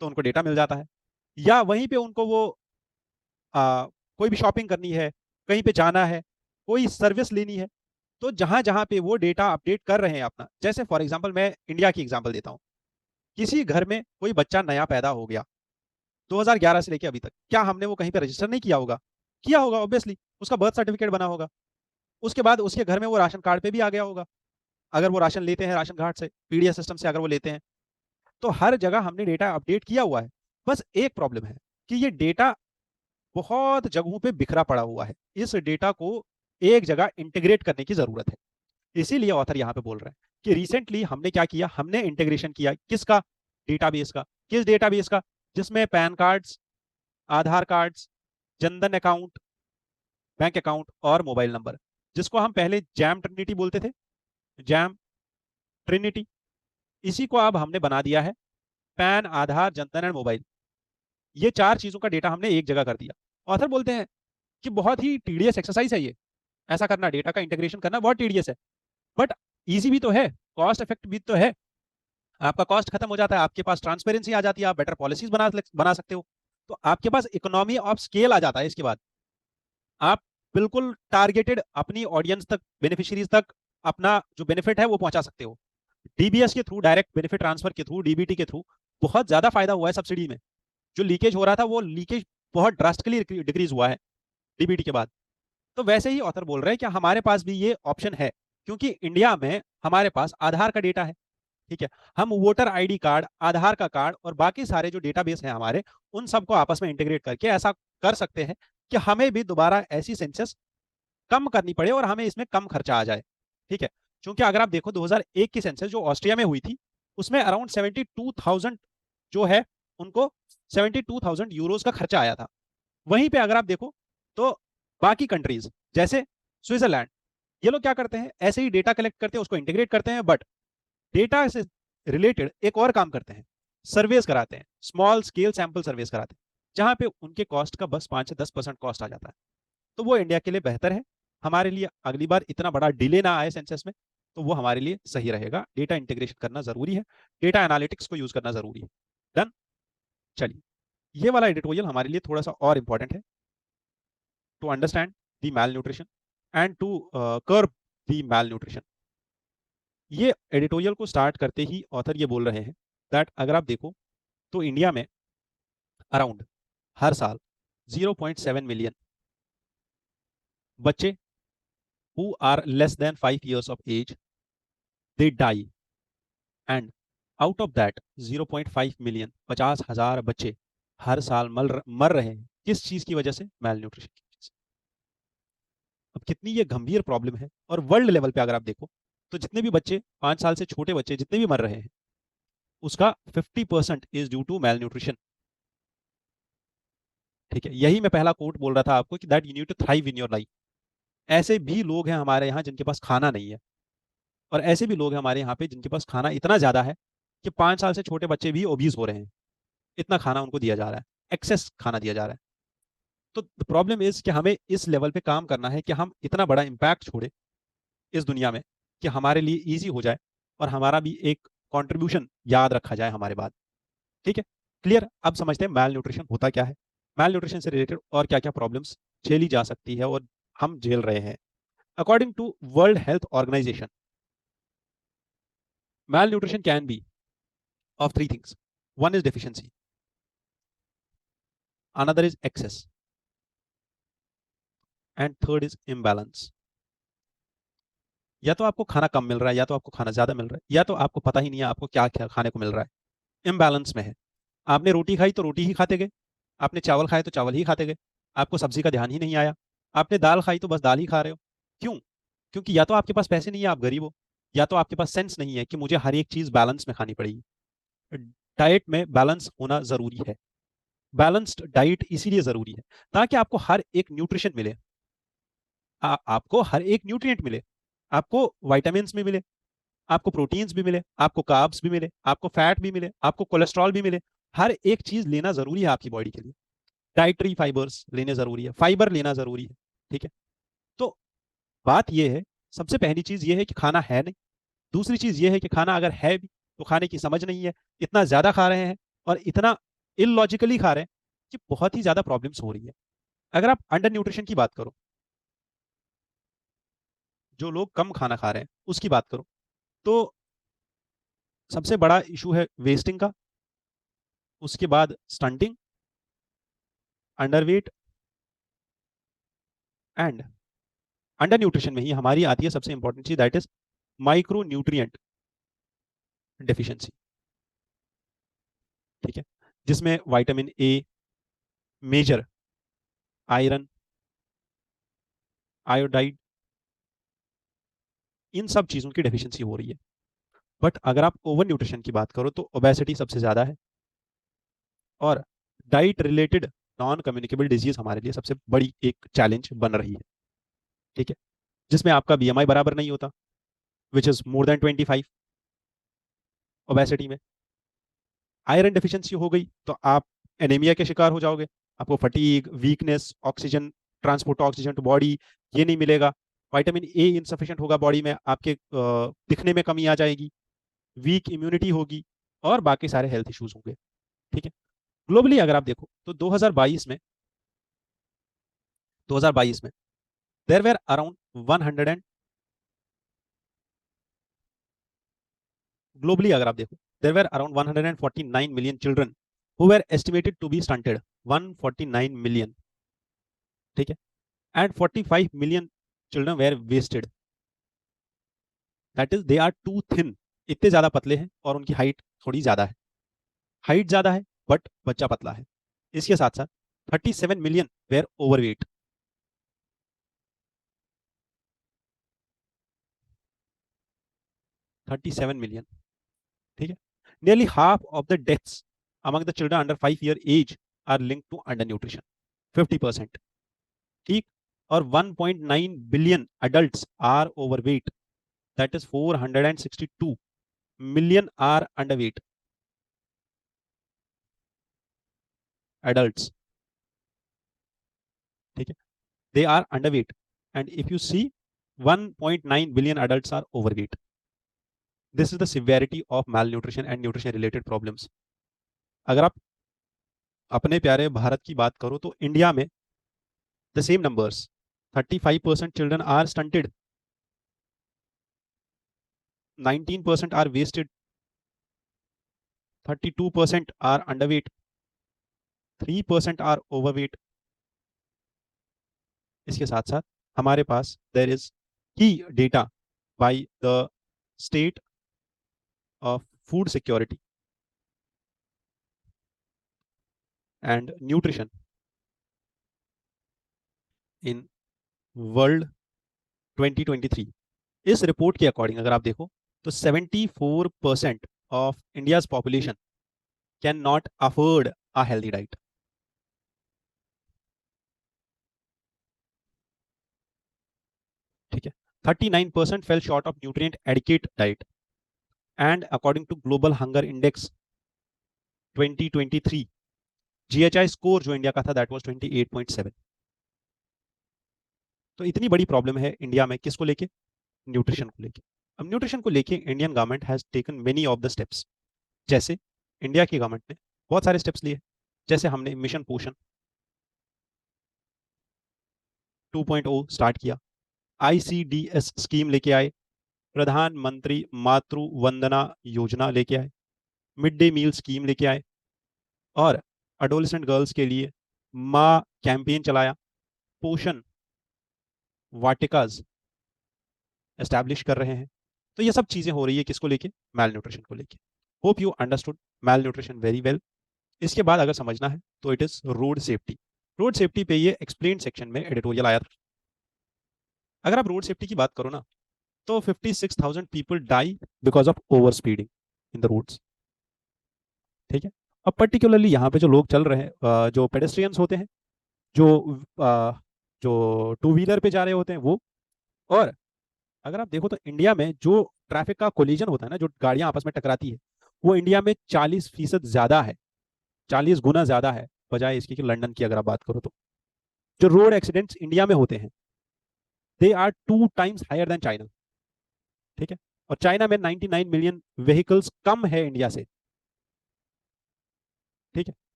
तो उनको डेटा मिल जाता है, या वहीं पे उनको वो कोई भी शॉपिंग करनी है, कहीं पे जाना है, कोई सर्विस लेनी है, तो जहां जहां पे वो डेटा अपडेट कर रहे हैं अपना। जैसे फॉर एग्जांपल मैं इंडिया की एग्जांपल देता हूं, किसी घर में कोई बच्चा नया पैदा हो गया 2011 से लेके अभी तक, क्या हमने वो कहीं पे रजिस्टर नहीं किया होगा? किया होगा ऑब्वियसली, उसका बर्थ सर्टिफिकेट बना होगा। उसके बाद उसके घर में वो राशन कार्ड पे भी आ गया होगा, अगर वो राशन लेते हैं राशन कार्ड से, पीडीएस सिस्टम से अगर वो लेते हैं, तो हर जगह हमने डेटा अपडेट किया हुआ है। बस एक प्रॉब्लम है कि ये डेटा बहुत जगहों पे बिखरा पड़ा हुआ है, इस डेटा को एक जगह इंटीग्रेट करने की जरूरत है। इसीलिए ऑथर यहाँ पे बोल रहे हैं कि रिसेंटली हमने क्या किया, हमने इंटीग्रेशन किया किसका? डेटाबेस का। किस डेटाबेस का? जिसमें PAN cards, Aadhaar cards, Jan Dhan account, bank account और मोबाइल नंबर, जिसको हम पहले जैम ट्रिनिटी बोलते थे, जैम ट्रिनिटी, इसी को अब हमने बना दिया है pan, Aadhaar, Jan Dhan and mobile. ये 4 चीजों का डेटा हमने एक जगह कर दिया। ऑथर बोलते हैं कि बहुत ही टीडियस एक्सरसाइज है ये, ऐसा करना, डेटा का इंटीग्रेशन करना बहुत टीडियस है, बट इजी भी तो है, कॉस्ट इफेक्ट भी तो है। आपका कॉस्ट खत्म हो जाता है, आपके पास ट्रांसपेरेंसी आ जाती है, आप बेटर पॉलिसीज बना सकते हो, तो आपके पास इकोनॉमी ऑफ स्केल आ जाता है। इसके बाद आप बिल्कुल टारगेटेड अपनी ऑडियंस तक, बेनिफिशियरीज तक अपना जो बेनिफिट है वो पहुंचा सकते हो। डीबीएस के थ्रू, डायरेक्ट बेनिफिट ट्रांसफर के थ्रू, डीबीटी के थ्रू बहुत ज्यादा फायदा हुआ है सब्सिडी में। जो लीकेज हो रहा था वो लीकेज बहुत ड्रास्टिकली डिक्रीज हुआ है। डीबीटी के बाद। तो वैसे ही ऑथर बोल रहे हैं कि हमारे पास भी ये ऑप्शन है, क्योंकि इंडिया में हमारे पास आधार का डेटा है। ठीक है, हम वोटर आईडी कार्ड, आधार का कार्ड और बाकी सारे जो डेटाबेस हैं हमारे, उन सबको आपस में इंटीग्रेट करके ऐसा कर सकते हैं कि हमें भी दोबारा ऐसी सेंसस कम करनी पड़े और हमें इसमें कम खर्चा आ जाए। ठीक है, क्योंकि अगर आप देखो 2001 की सेंसस जो ऑस्ट्रिया में हुई थी, उसमें अराउंड 72,000 जो है उनको 72,000 यूरोज का खर्चा आया था। वहीं पे अगर आप देखो तो बाकी कंट्रीज जैसे स्विट्जरलैंड, ये लोग क्या करते हैं, ऐसे ही डेटा कलेक्ट करते हैं, उसको इंटीग्रेट करते हैं, बट डेटा से रिलेटेड एक और काम करते हैं, सर्वेस कराते हैं, स्मॉल स्केल सैंपल सर्वेस कराते हैं, जहां पे उनके कॉस्ट का बस 5 से 10% कॉस्ट आ जाता है। तो वो इंडिया के लिए बेहतर है, हमारे लिए अगली बार इतना बड़ा डिले ना आए सेंसस में, तो वो हमारे लिए सही रहेगा। डेटा इंटीग्रेशन करना जरूरी है, डेटा एनालिटिक्स को यूज करना जरूरी है। डन। चलिए, ये वाला एडिटोरियल हमारे लिए थोड़ा सा और इंपॉर्टेंट है, to understand the malnutrition and to curb the malnutrition. ये एडिटोरियल को स्टार्ट करते ही ऑथर ये बोल रहे हैं दैट अगर आप देखो तो इंडिया में अराउंड हर साल 0.7 मिलियन बच्चे who are less than 5 years of age, they die, and out of that 0.5 million 50,000 बच्चे हर साल मर रहे हैं। किस चीज की वजह से? मैल न्यूट्रिशन की वजह से। अब कितनी ये गंभीर प्रॉब्लम है, और वर्ल्ड लेवल पे अगर आप देखो तो जितने भी बच्चे 5 साल से छोटे बच्चे जितने भी मर रहे हैं, उसका 50% is due to malnutrition. ठीक है, यही मैं पहला कोट बोल रहा था आपको कि that you need to thrive in your life. ऐसे भी लोग हैं हमारे यहाँ जिनके पास खाना नहीं है, और ऐसे भी लोग हैं हमारे यहाँ पे जिनके पास खाना इतना ज्यादा है कि 5 साल से छोटे बच्चे भी ओबीज हो रहे हैं। इतना खाना उनको दिया जा रहा है, एक्सेस खाना दिया जा रहा है। तो प्रॉब्लम इज कि हमें इस लेवल पे काम करना है कि हम इतना बड़ा इम्पैक्ट छोड़े इस दुनिया में कि हमारे लिए ईजी हो जाए और हमारा भी एक कॉन्ट्रीब्यूशन याद रखा जाए हमारे बाद। ठीक है, क्लियर। अब समझते हैं मैल न्यूट्रिशन होता क्या है, मैल न्यूट्रिशन से रिलेटेड और क्या क्या प्रॉब्लम्स झेली जा सकती है और हम झेल रहे हैं। According to World Health Organization, malnutrition can be of three things. One is deficiency, another is excess, and third is imbalance. या तो आपको खाना कम मिल रहा है, या तो आपको खाना ज्यादा मिल रहा है, या तो आपको पता ही नहीं है आपको क्या क्या खाने को मिल रहा है। इम्बैलेंस में है। आपने रोटी खाई तो रोटी ही खाते गए, आपने चावल खाए तो चावल ही खाते गए, आपको सब्जी का ध्यान ही नहीं आया, आपने दाल खाई तो बस दाल ही खा रहे हो। क्यों? क्योंकि या तो आपके पास पैसे नहीं है, आप गरीब हो, या तो आपके पास सेंस नहीं है कि मुझे हर एक चीज बैलेंस में खानी पड़ेगी। डाइट में बैलेंस होना जरूरी है। बैलेंस्ड डाइट इसीलिए जरूरी है ताकि आपको हर एक न्यूट्रिशन मिले, आपको हर एक न्यूट्रिएंट मिले, आपको विटामिन भी मिले, आपको प्रोटीन्स भी मिले, आपको कार्ब्स भी मिले, आपको फैट भी मिले, आपको कोलेस्ट्रॉल भी मिले। हर एक चीज लेना जरूरी है आपकी बॉडी के लिए। डाइटरी फाइबर्स लेने जरूरी है, फाइबर लेना जरूरी है। ठीक है, तो बात यह है, सबसे पहली चीज यह है कि खाना है नहीं। दूसरी चीज यह है कि खाना अगर है भी तो खाने की समझ नहीं है, इतना ज्यादा खा रहे हैं और इतना इलॉजिकली खा रहे हैं कि बहुत ही ज्यादा प्रॉब्लम्स हो रही है। अगर आप अंडर न्यूट्रिशन की बात करो, जो लोग कम खाना खा रहे हैं उसकी बात करो, तो सबसे बड़ा इशू है वेस्टिंग का, उसके बाद stunting, underweight, and under nutrition में ही हमारी आती है सबसे इंपॉर्टेंट चीज, that is micro nutrient deficiency. ठीक है, जिसमें vitamin A, major, iron, iodide, इन सब चीजों की डेफिशिएंसी हो रही है। बट अगर आप ओवर न्यूट्रिशन की बात करो तो ओबेसिटी सबसे ज्यादा है, और diet related non communicable disease हमारे लिए सबसे बड़ी एक चैलेंज बन रही है। ठीक है, जिसमें आपका बीएमआई बराबर नहीं होता, which is more than 25 obesity में। आयरन डेफिशिएंसी हो गई तो आप एनीमिया के शिकार हो जाओगे, आपको fatigue, weakness, oxygen, transport oxygen to body ये नहीं मिलेगा। विटामिन ए इनसफिशिएंट होगा बॉडी में, आपके दिखने में कमी आ जाएगी, वीक इम्यूनिटी होगी, और बाकी सारे हेल्थ इश्यूज होंगे। ठीक है, ग्लोबली अगर आप देखो तो 2022 में there were around 100 and globally अगर आप देखो there were around 149 million children who were estimated to be stunted. 149 million. ठीक है, and 45 million children were wasted. That is, they are too thin. इतने ज्यादा पतले हैं और उनकी हाइट थोड़ी ज्यादा है, हाइट ज्यादा है बट बच्चा पतला है। इसके साथ साथ 37 मिलियन वेर ओवरवेट। 37 मिलियन, ठीक है। Nearly half of the deaths among the children under 5 year age are link to undernutrition, 50%, ठीक। और 1.9 billion adults are overweight, that is 462 million are underweight adults, ठीक है, they are underweight, and if you see 1.9 billion adults are overweight. This is the severity of malnutrition and nutrition related problems. अगर आप अपने प्यारे भारत की बात करो तो इंडिया में the same numbers, 35% children are stunted, 19% are wasted, 32% are underweight, 3% are overweight. इसके साथ साथ हमारे पास देयर इज की data by the state of food security and nutrition in world 2023। इस रिपोर्ट के अकॉर्डिंग अगर आप देखो तो 74% of India's population cannot afford a healthy diet. ठीक है, 39% fell short of nutrient adequate diet, and according to global hunger index 2023 GHI score जो India का था दैट वाज 28.7। तो इतनी बड़ी प्रॉब्लम है इंडिया में किसको लेके, न्यूट्रिशन को लेके। अब न्यूट्रिशन को लेके Indian government has taken many of the steps. जैसे इंडिया की गवर्नमेंट ने बहुत सारे स्टेप्स लिए, जैसे हमने मिशन पोषण 2.0 स्टार्ट किया, आईसीडीएस स्कीम लेके आए, प्रधानमंत्री मातृ वंदना योजना लेके आए, मिड डे मील स्कीम लेके आए, और अडोलेसेंट गर्ल्स के लिए माँ कैंपेन चलाया, पोषण वाटिकाज एस्टैब्लिश कर रहे हैं। तो ये सब चीजें हो रही है किसको लेके, मैल न्यूट्रिशन को लेके। Hope you understood malnutrition very well. इसके बाद अगर समझना है तो it is road safety. Road safety पे ये एक्सप्लेन सेक्शन में एडिटोरियल आया था। अगर आप रोड सेफ्टी की बात करो ना तो 56,000 people die because of over speeding in the roads. ठीक है, अब पर्टिकुलरली यहाँ पे जो लोग चल रहे हैं, जो पेडेस्ट्रियंस होते हैं, जो जो टू व्हीलर पे जा रहे होते हैं वो, और अगर आप देखो तो इंडिया में जो ट्रैफिक का कोलिजन होता है ना, जो गाड़ियां आपस में टकराती है, वो इंडिया में 40% ज्यादा है, 40 गुना ज्यादा है बजाय इसकी कि लंदन की अगर आप बात करो तो। जो रोड एक्सीडेंट्स इंडिया में होते हैं they are 2 times higher than China. ठीक है, और चाइना में 99 मिलियन व्हीकल्स कम है इंडिया से। ठीक है,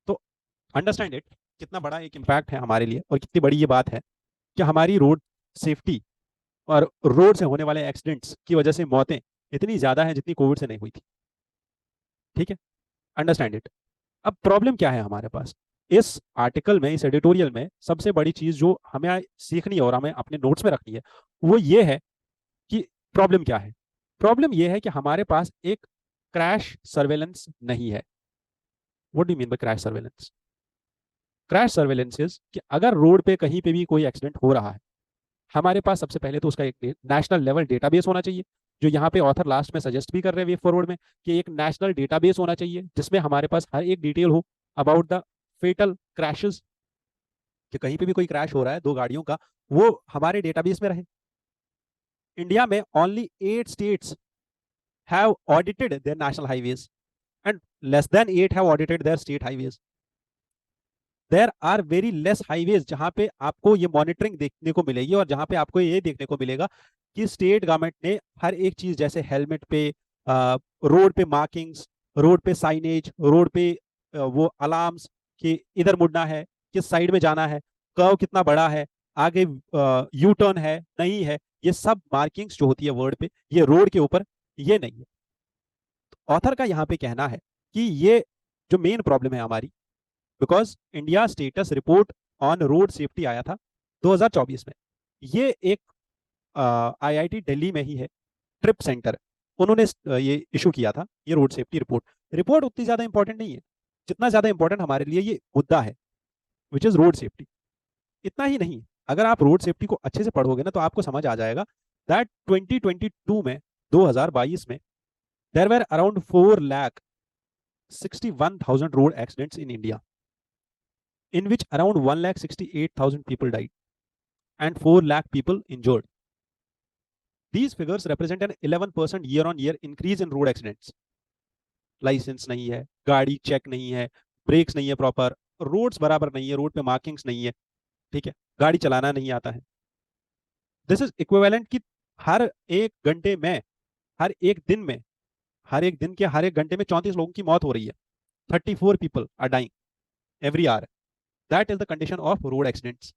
तो अंडरस्टैंड इट कितना बड़ा एक इम्पैक्ट है हमारे लिए और कितनी बड़ी ये बात है कि हमारी रोड सेफ्टी और रोड से होने वाले एक्सीडेंट्स की वजह से मौतें इतनी ज्यादा है जितनी कोविड से नहीं हुई थी। ठीक है, अंडरस्टैंड इट। अब प्रॉब्लम क्या है हमारे पास इस आर्टिकल में, इस एडिटोरियल में सबसे बड़ी चीज जो हमें सीखनी है और हमें अपने नोट्स में रखनी है वो ये है कि प्रॉब्लम क्या है। प्रॉब्लम ये है कि हमारे पास एक क्रैश सर्वेलेंस नहीं है। What do mean by crash surveillance? Crash surveillance is कि अगर रोड पे कहीं पे भी कोई एक्सीडेंट हो रहा है, हमारे पास सबसे पहले तो उसका एक नेशनल लेवल डेटाबेस होना चाहिए, जो यहाँ पे ऑथर लास्ट में सजेस्ट भी कर रहे हैं वे फॉरवर्ड में कि एक नेशनल डेटाबेस होना चाहिए जिसमें हमारे पास हर एक डिटेल हो अबाउट द फेटल क्रैशेस, कि कहीं पे भी कोई क्रैश हो रहा है दो गाड़ियों का, वो हमारे डेटाबेस में रहे। इंडिया में only 8 states have audited their national highways and less than 8 have audited their state highways. There are very less highways जहां पे आपको ये मॉनिटरिंग देखने को मिलेगी और जहां पे आपको ये देखने को मिलेगा कि स्टेट गवर्नमेंट ने हर एक चीज, जैसे हेलमेट पे, रोड पे मार्किंग्स, रोड पे साइनेज, रोड पे वो अलार्म्स कि इधर मुड़ना है, किस साइड में जाना है, कर्व कितना बड़ा है, आगे यू टर्न है नहीं है, ये सब मार्किंग्स जो होती है वर्ड पे, ये रोड के ऊपर ये नहीं है। ऑथर का यहाँ पे कहना है कि ये जो मेन प्रॉब्लम है हमारी, because India status report on road safety आया था 2024 में। ये एक आईआईटी दिल्ली में ही है, ट्रिप सेंटर, उन्होंने ये इशू किया था, ये रोड सेफ्टी रिपोर्ट। रिपोर्ट उतनी ज्यादा इंपॉर्टेंट नहीं है जितना ज्यादा इंपॉर्टेंट हमारे लिए ये मुद्दा है, विच इज रोड सेफ्टी। इतना ही नहीं, अगर आप रोड सेफ्टी को अच्छे से पढ़ोगे ना तो आपको समझ आ जाएगा दैट 2022 में, 2022 में, there were around 4,61,000 road accidents in India, in which around 1,68,000 people died and 4 lakh people injured. These figures represent an 11% year-on-year increase in road accidents. Licence नहीं है, गाड़ी चेक नहीं है, ब्रेक्स नहीं है प्रॉपर, रोड्स बराबर नहीं है, रोड पे मार्किंग्स नहीं है, ठीक है, गाड़ी चलाना नहीं आता है। दिस इज इक्विवेलेंट कि हर एक घंटे में, हर एक दिन में, हर एक दिन के हर एक घंटे में 34 लोगों की मौत हो रही है। 34 people are dying every hour. That is the condition of road accidents,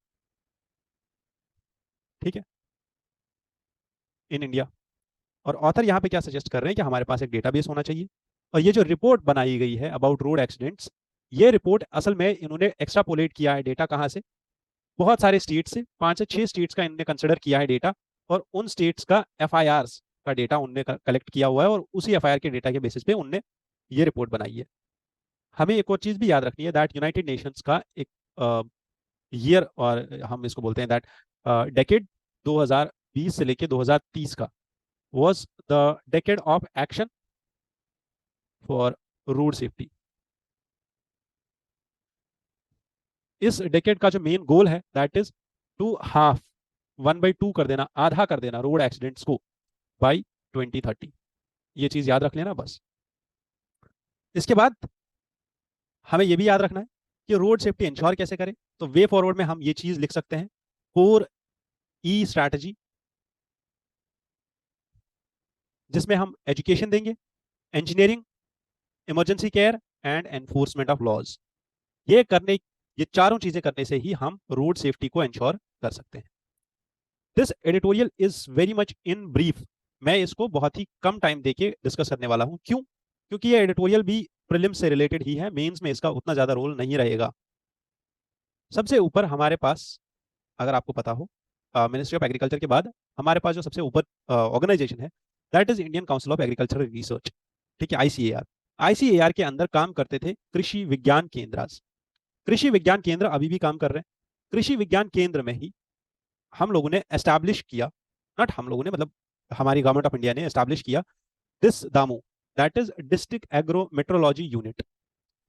ठीक है, इन इंडिया। और ऑथर यहाँ पे क्या सजेस्ट कर रहे हैं कि हमारे पास एक डेटाबेस होना चाहिए। और ये जो रिपोर्ट बनाई गई है अबाउट रोड एक्सीडेंट्स, ये रिपोर्ट असल में इन्होंने एक्स्ट्रापोलेट किया है डेटा कहाँ से, बहुत सारे स्टेट से, 5 से 6 स्टेट्स का इन्होंने कंसिडर किया है डेटा, और उन स्टेट्स का एफआईआर का डेटा उनने कलेक्ट किया हुआ है, और उसी एफआईआर के डेटा के बेसिस पे उनने ये रिपोर्ट बनाई है। हमें एक और चीज भी याद रखनी है दैट यूनाइटेड नेशंस का एक ईयर, और हम इसको बोलते हैं दैट डेकेड 2020 से लेके 2030 का was the decade of action for road safety. इस डेकेड का जो मेन गोल है दैट इज टू हाफ, 1/2 कर देना, आधा कर देना रोड एक्सीडेंट्स को बाय 2030। ये चीज याद रख लेना बस। इसके बाद हमें ये भी याद रखना है कि रोड सेफ्टी इंश्योर कैसे करें। तो वे फॉरवर्ड में हम ये चीज लिख सकते हैं, 4E स्ट्रैटेजी, जिसमें हम एजुकेशन देंगे, engineering, emergency care and enforcement of laws. ये चारों चीजें करने से ही हम रोड सेफ्टी को इंश्योर कर सकते हैं। This editorial is very much in brief. मैं इसको बहुत ही कम टाइम देके डिस्कस करने वाला हूं। क्यों? क्योंकि ये एडिटोरियल भी प्रीलिम्स से रिलेटेड ही है, मेंस में इसका उतना ज्यादा रोल नहीं रहेगा। सबसे ऊपर हमारे पास, अगर आपको पता हो, मिनिस्ट्री ऑफ एग्रीकल्चर के बाद हमारे पास जो सबसे ऊपर ऑर्गेनाइजेशन है that is Indian council of agricultural research, ठीक है, आईसीएआर। आईसीएआर के अंदर काम करते थे कृषि विज्ञान केंद्र। कृषि विज्ञान केंद्र अभी भी काम कर रहे हैं। कृषि विज्ञान केंद्र में ही हम लोगों ने एस्टैब्लिश किया, नॉट हम लोगों ने, मतलब हमारी गवर्नमेंट ऑफ इंडिया ने एस्टैब्लिश किया this Damu, that is district agro metrology unit.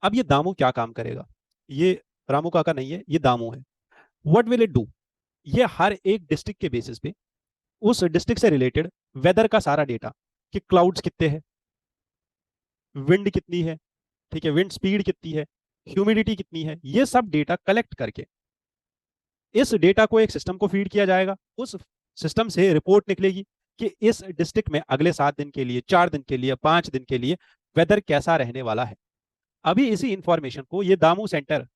अब ये दामू क्या काम करेगा? ये रामू काका नहीं है, ये दामू है। What will it do? ये हर एक डिस्ट्रिक्ट के बेसिस पे उस डिस्ट्रिक्ट से रिलेटेड वेदर का सारा डेटा, कि क्लाउड्स कितने हैं, विंड कितनी है, ठीक है, विंड स्पीड कितनी है, ह्यूमिडिटी कितनी है, ये सब डेटा कलेक्ट करके इस डेटा को एक सिस्टम को फीड किया जाएगा। उस सिस्टम से रिपोर्ट निकलेगी कि इस डिस्ट्रिक्ट में अगले 7 दिन के लिए, 4 दिन के लिए, 5 दिन के लिए वेदर कैसा रहने वाला है। अभी इसी इंफॉर्मेशन को ये दामू सेंटर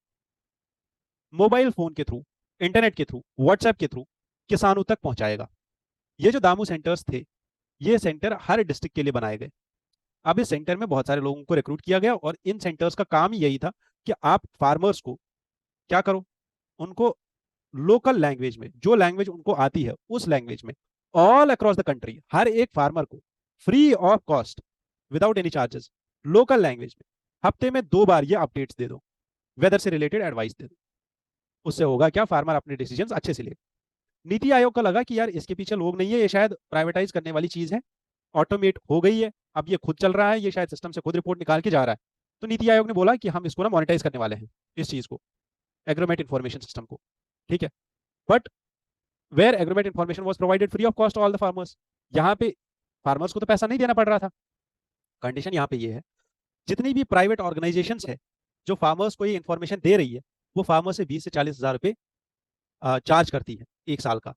मोबाइल फोन के थ्रू, इंटरनेट के थ्रू, व्हाट्सएप के थ्रू किसानों तक पहुंचाएगा। ये जो दामू सेंटर्स थे, ये सेंटर हर डिस्ट्रिक्ट के लिए बनाए गए। अब इस सेंटर में बहुत सारे लोगों को रिक्रूट किया गया, और इन सेंटर्स का काम ही यही था कि आप फार्मर्स को क्या करो, उनको लोकल लैंग्वेज में, जो लैंग्वेज उनको आती है उस लैंग्वेज में, ऑल अक्रॉस द कंट्री, हर एक फार्मर को free of cost, without any charges, local language में हफ्ते में 2 बार ये अपडेट्स दे दो, वेदर से रिलेटेड एडवाइस दे दो। उससे होगा क्या, फार्मर अपने डिसीजंस अच्छे से ले। नीति आयोग को लगा कि यार इसके पीछे लोग नहीं है, ये शायद प्राइवेटाइज करने वाली चीज है, ऑटोमेट हो गई है, अब ये खुद चल रहा है, ये शायद सिस्टम से खुद रिपोर्ट निकाल के जा रहा है। तो नीति आयोग ने बोला कि हम इसको ना मोनेटाइज करने वाले हैं, इस चीज को, एग्रोमेट इन्फॉर्मेशन सिस्टम को, ठीक है। But where agromet information was provided free of cost all the farmers, यहाँ पे फार्मर्स को तो पैसा नहीं देना पड़ रहा था। कंडीशन यहाँ पे ये है, जितनी भी प्राइवेट ऑर्गेनाइजेशंस है जो फार्मर्स को ये इन्फॉर्मेशन दे रही है, वो फार्मर से 20 से 40 हजार रुपए चार्ज करती है 1 साल का,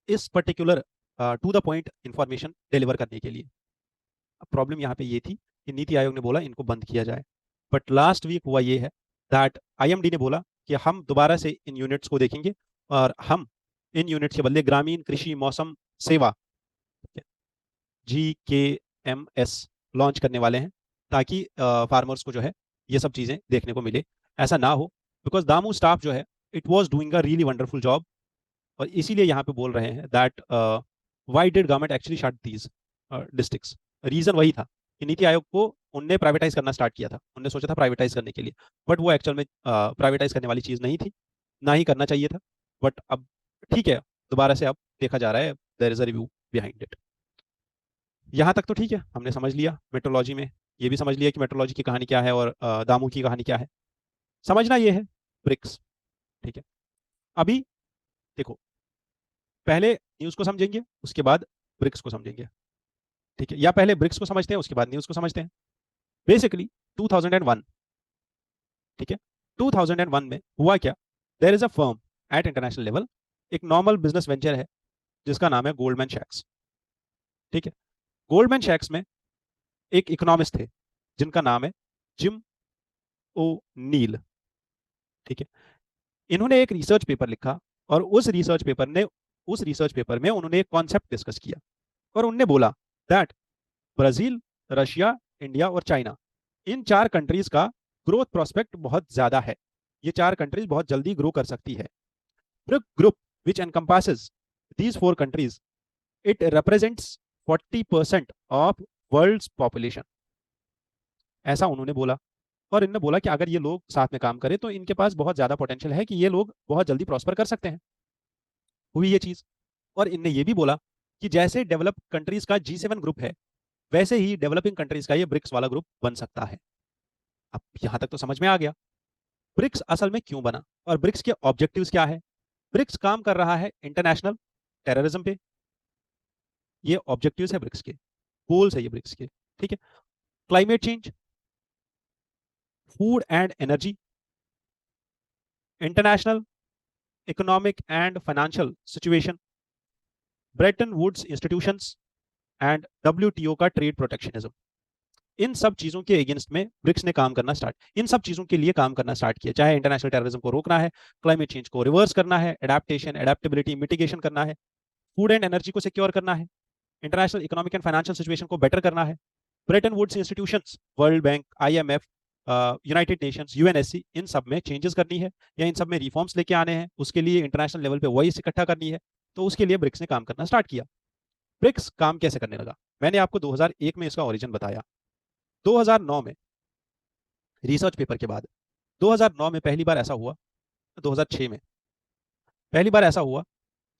इस particular to the point information deliver करने के लिए। अब प्रॉब्लम यहाँ पे ये थी कि नीति आयोग ने बोला इनको बंद किया जाए, बट लास्ट वीक हुआ ये है दैट आईएमडी ने बोला कि हम दोबारा से इन यूनिट्स को देखेंगे, और हम इन यूनिट्स के बदले ग्रामीण कृषि मौसम सेवा, GKMS, लॉन्च करने वाले हैं, ताकि फार्मर्स को जो है ये सब चीज़ें देखने को मिले। ऐसा ना हो, बिकॉज दामू स्टाफ जो है, it was doing a really wonderful job, और इसीलिए यहाँ पे बोल रहे हैं that why did government actually shut these districts. Reason वही था कि नीति आयोग को उनने प्राइवेटाइज करना स्टार्ट किया था, उनने सोचा था प्राइवेटाइज करने के लिए, बट वो एक्चुअल में प्राइवेटाइज करने वाली चीज़ नहीं थी, ना ही करना चाहिए था। बट अब ठीक है, दोबारा से अब देखा जा रहा है, there is a review behind it. यहाँ तक तो ठीक है, हमने समझ लिया मेट्रोलॉजी में, ये भी समझ लिया कि मेट्रोलॉजी की कहानी क्या है और दामू की कहानी क्या है। समझना ये है ब्रिक्स, ठीक है। अभी देखो, पहले न्यूज़ को समझेंगे, उसके बाद ब्रिक्स को समझेंगे, ठीक है, या पहले ब्रिक्स को समझते हैं उसके बाद न्यूज़ को समझते हैं। बेसिकली 2001, ठीक है, 2001 में हुआ क्या, there is a firm at international level, एक नॉर्मल बिजनेस वेंचर है जिसका नाम है गोल्डमैन शैक्स, ठीक है। गोल्डमैन शैक्स में एक इकोनॉमिस्ट थे जिनका नाम है जिम ओ नील, ठीक है। इन्होंने एक रिसर्च पेपर लिखा और उस रिसर्च पेपर में उन्होंने एक कॉन्सेप्ट डिस्कस किया और उन्होंने बोला दैट ब्राजील, रशिया, इंडिया और चाइना, इन चार कंट्रीज का ग्रोथ प्रोस्पेक्ट बहुत ज्यादा है, ये चार कंट्रीज बहुत जल्दी ग्रो कर सकती है। Group which encompasses these four countries, it represents 40% of world's population, ऐसा उन्होंने बोला। और इन्होंने बोला कि अगर ये लोग साथ में काम करें तो इनके पास बहुत ज्यादा पोटेंशियल है कि ये लोग बहुत जल्दी प्रॉस्पर कर सकते हैं। हुई ये चीज। और इनने ये भी बोला कि जैसे डेवलप कंट्रीज का G7 ग्रुप है, वैसे ही डेवलपिंग कंट्रीज का ये ब्रिक्स वाला ग्रुप बन सकता है। अब यहां तक तो समझ में आ गया ब्रिक्स असल में क्यों बना और ब्रिक्स के ऑब्जेक्टिव्स क्या है। ब्रिक्स काम कर रहा है इंटरनेशनल टेररिज्म पे, ये ऑब्जेक्टिव्स है ब्रिक्स के, गोल्स है ये ब्रिक्स के, ठीक है। Climate change, food and energy, international economic and financial situation, Bretton Woods institutions and WTO का ट्रेड प्रोटेक्शनिज्म। इन सब चीजों के अगेंस्ट में ब्रिक्स ने काम करना स्टार्ट, इन सब चीजों के लिए काम करना स्टार्ट किया, चाहे इंटरनेशनल टेररिज्म को रोकना है, क्लाइमेट चेंज को रिवर्स करना है, एडेप्टेशन, एडेप्टेबिलिटी, मिटिगेशन करना है, फूड एंड एनर्जी को सिक्योर करना है, international economic and financial situation को बेटर करना है। Bretton Woods institutions, World Bank, IMF, United Nations, UNSC, इन सब में चेंजेस करनी है या इन सब में रिफॉर्म्स लेके आने हैं, उसके लिए इंटरनेशनल लेवल पे वॉइस इकट्ठा करनी है, तो उसके लिए ब्रिक्स ने काम करना स्टार्ट किया। ब्रिक्स काम कैसे करने लगा, मैंने आपको 2001 में इसका ओरिजिन बताया। 2009 में रिसर्च पेपर के बाद 2009 में पहली बार ऐसा हुआ, 2006 में पहली बार ऐसा हुआ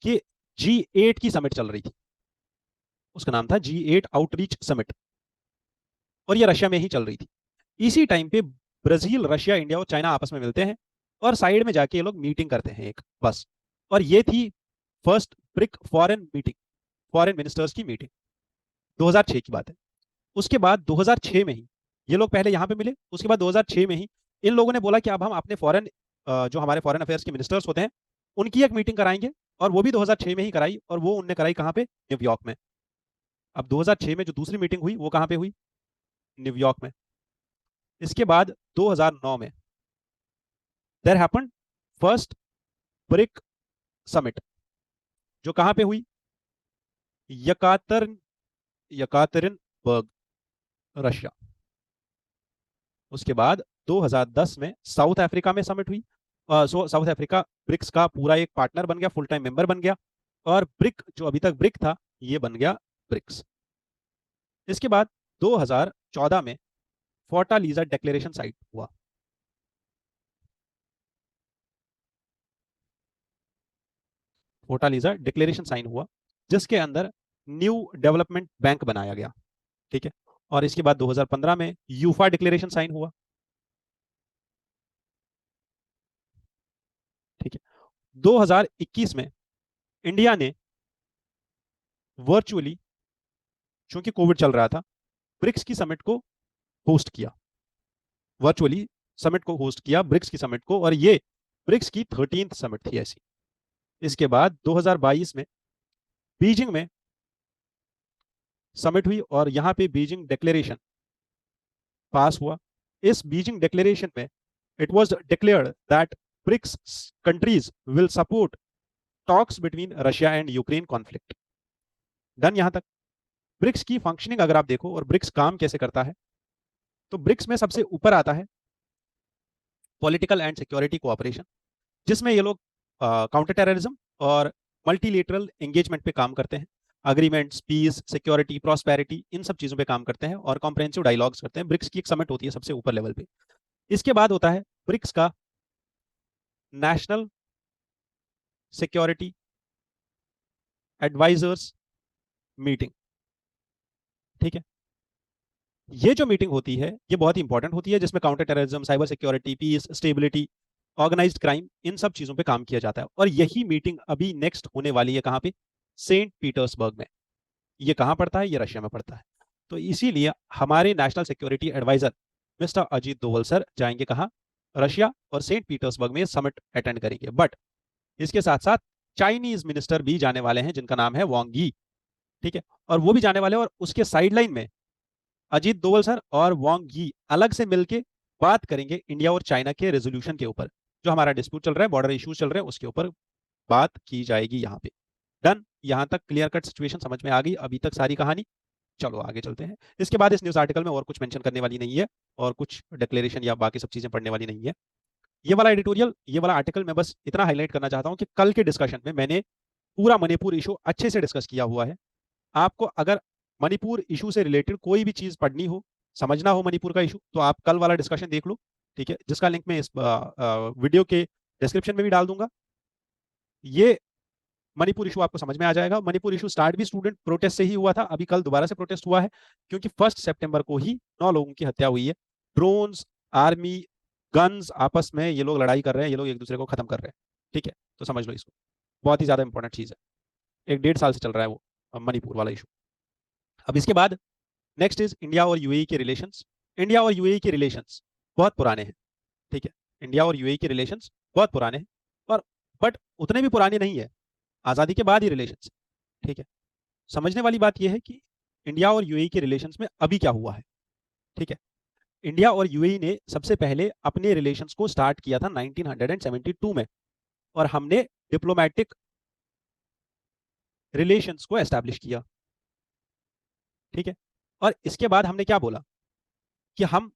कि G8 की समिट चल रही थी, उसका नाम था G8 आउटरीच समिट, और ये रशिया में ही चल रही थी। इसी टाइम पे ब्राजील, रशिया, इंडिया और चाइना आपस में मिलते हैं और साइड में जाके ये लोग मीटिंग करते हैं एक, बस। और ये थी first brick foreign meeting, foreign ministers की मीटिंग, 2006 की बात है। उसके बाद 2006 में ही ये लोग पहले यहाँ पे मिले, उसके बाद 2006 में ही इन लोगों ने बोला कि अब हम अपने फॉरेन, जो हमारे फॉरेन अफेयर्स के मिनिस्टर्स होते हैं, उनकी एक मीटिंग कराएंगे, और वो भी 2006 में ही कराई, और वो उनने कराई कहाँ पे, न्यूयॉर्क में। अब 2006 में जो दूसरी मीटिंग हुई वो कहाँ पे हुई, न्यूयॉर्क में। इसके बाद 2009 में there happened first BRIC summit, जो कहाँ पे हुई, यकातर यकातरिनबर्ग, रशिया। उसके बाद 2010 में साउथ अफ्रीका में समिट हुई, साउथ अफ्रीका ब्रिक्स का पूरा एक पार्टनर बन गया, फुल टाइम मेंबर बन गया, और ब्रिक जो अभी तक ब्रिक था ये बन गया ब्रिक्स। इसके बाद 2014 में फोर्टालीजा डिक्लेरेशन साइन हुआ। फोर्टालीजा डिक्लेरेशन साइन हुआ जिसके अंदर न्यू डेवलपमेंट बैंक बनाया गया, ठीक है। और इसके बाद 2015 में यूफा डिक्लेरेशन साइन हुआ, ठीक है। 2021 में इंडिया ने वर्चुअली, चूंकि कोविड चल रहा था, ब्रिक्स की समिट को होस्ट किया, वर्चुअली समिट को होस्ट किया, ब्रिक्स की समिट को, और ये ब्रिक्स की 13th समिट थी ऐसी। इसके बाद 2022 में बीजिंग में समिट हुई और यहां पे बीजिंग डिक्लेरेशन पास हुआ। इस बीजिंग डिक्लेरेशन में it was declared that BRICS countries will support talks between Russia and Ukraine conflict. Done यहां तक। ब्रिक्स की फंक्शनिंग अगर आप देखो और ब्रिक्स काम कैसे करता है, तो ब्रिक्स में सबसे ऊपर आता है पॉलिटिकल एंड सिक्योरिटी कोऑपरेशन, जिसमें ये लोग काउंटर टेररिज्म और मल्टीलेटरल एंगेजमेंट पे काम करते हैं, अग्रीमेंट्स, पीस, सिक्योरिटी, प्रॉस्पेरिटी, इन सब चीज़ों पे काम करते हैं और कॉम्प्रहेंसिव डायलॉग्स करते हैं। ब्रिक्स की एक समिट होती है सबसे ऊपर लेवल पे। इसके बाद होता है ब्रिक्स का नेशनल सिक्योरिटी एडवाइजर्स मीटिंग। ठीक है, ये जो मीटिंग होती है ये बहुत ही इंपॉर्टेंट होती है, जिसमें counter terrorism, cyber security, peace, stability, organised crime, इन सब चीजों पे काम किया जाता है। और यही मीटिंग अभी नेक्स्ट होने वाली है कहाँ पे? सेंट पीटर्सबर्ग में। ये कहाँ पड़ता है? ये रशिया में पड़ता है। तो इसीलिए हमारे national security adviser mister Ajit Doval sir जाएंगे कहाँ? रशिया, और सेंट पीटर्सबर्ग में समिट अटेंड करेंगे। बट इसके साथ साथ चाइनीज मिनिस्टर भी जाने वाले हैं जिनका नाम है वांग यी। ठीक है, और वो भी जाने वाले हैं, और उसके साइडलाइन में अजीत दोवल सर और वांग यी अलग से मिलके बात करेंगे इंडिया और चाइना के रेजोल्यूशन के ऊपर। जो हमारा डिस्प्यूट चल रहा है, बॉर्डर इश्यूज चल रहे हैं, उसके ऊपर बात की जाएगी यहाँ पे। डन, यहाँ तक क्लियर कट सिचुएशन समझ में आ गई अभी तक सारी कहानी? चलो आगे चलते हैं। इसके बाद इस न्यूज आर्टिकल में और कुछ मेंशन करने वाली नहीं है, और कुछ डिक्लेरेशन या बाकी सब चीजें पढ़ने वाली नहीं है। ये वाला एडिटोरियल, ये वाला आर्टिकल मैं बस इतना हाईलाइट करना चाहता हूँ कि कल के डिस्कशन में मैंने पूरा मणिपुर इशू अच्छे से डिस्कस किया हुआ है। आपको अगर मणिपुर इशू से रिलेटेड कोई भी चीज पढ़नी हो, समझना हो मणिपुर का इशू, तो आप कल वाला डिस्कशन देख लो। ठीक है, जिसका लिंक मैं इस वीडियो के डिस्क्रिप्शन में भी डाल दूंगा। ये मणिपुर इशू आपको समझ में आ जाएगा। मणिपुर इशू स्टार्ट भी स्टूडेंट प्रोटेस्ट से ही हुआ था, अभी कल दोबारा से प्रोटेस्ट हुआ है, क्योंकि 1 सितंबर को ही 9 लोगों की हत्या हुई है। ड्रोन्स, आर्मी, गन्स, आपस में ये लोग लड़ाई कर रहे हैं, ये लोग एक दूसरे को खत्म कर रहे हैं। ठीक है, तो समझ लो इसको, बहुत ही ज्यादा इंपॉर्टेंट चीज है। 1 डेढ़ साल से चल रहा है वो मणिपुर वाला इशू। अब इसके बाद नेक्स्ट इज इंडिया और यूएई के रिलेशंस। इंडिया और यूएई के रिलेशंस बहुत पुराने हैं। ठीक है, इंडिया और यूएई के रिलेशंस बहुत पुराने हैं, और बट उतने भी पुराने नहीं है, आज़ादी के बाद ही रिलेशंस। ठीक है, समझने वाली बात यह है कि इंडिया और यूएई के रिलेशंस में अभी क्या हुआ है। ठीक है, इंडिया और यूएई ने सबसे पहले अपने रिलेशंस को स्टार्ट किया था 1972 में, और हमने डिप्लोमेटिक रिलेशंस को एस्टैब्लिश किया। ठीक है, और इसके बाद हमने क्या बोला कि हम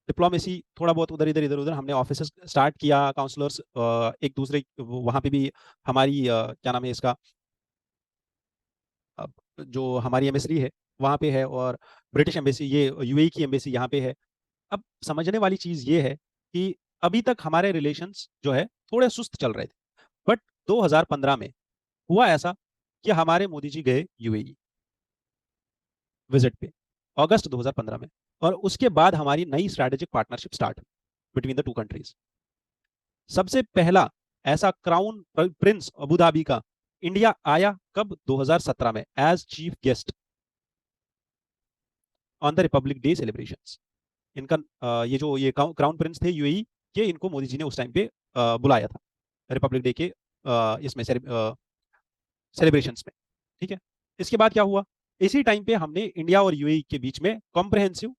डिप्लोमेसी थोड़ा बहुत उधर इधर इधर उधर हमने ऑफिस स्टार्ट किया, काउंसलर्स एक दूसरे वहां पे भी हमारी क्या नाम है इसका, जो हमारी एम्बेसी है वहां पे है, और ब्रिटिश एम्बेसी, ये यूएई की एम्बेसी यहाँ पे है। अब समझने वाली चीज ये है कि अभी तक हमारे रिलेशंस जो है थोड़े सुस्त चल रहे थे, बट 2015 में हुआ ऐसा कि हमारे मोदी जी गए यूएई विजिट पे, अगस्त 2015 में, और उसके बाद हमारी नई strategic partnership start between the two countries. सबसे पहला ऐसा क्राउन प्रिंस अबू धाबी का इंडिया आया कब? 2017 में, as chief guest on the Republic Day celebrations. इनका ये क्राउन प्रिंस थे यूएई के, इनको मोदी जी ने उस टाइम पे बुलाया था रिपब्लिक डे के इसमें सेलिब्रेशंस में। ठीक है, इसके बाद क्या हुआ? इसी टाइम पे हमने इंडिया और यूएई के बीच में comprehensive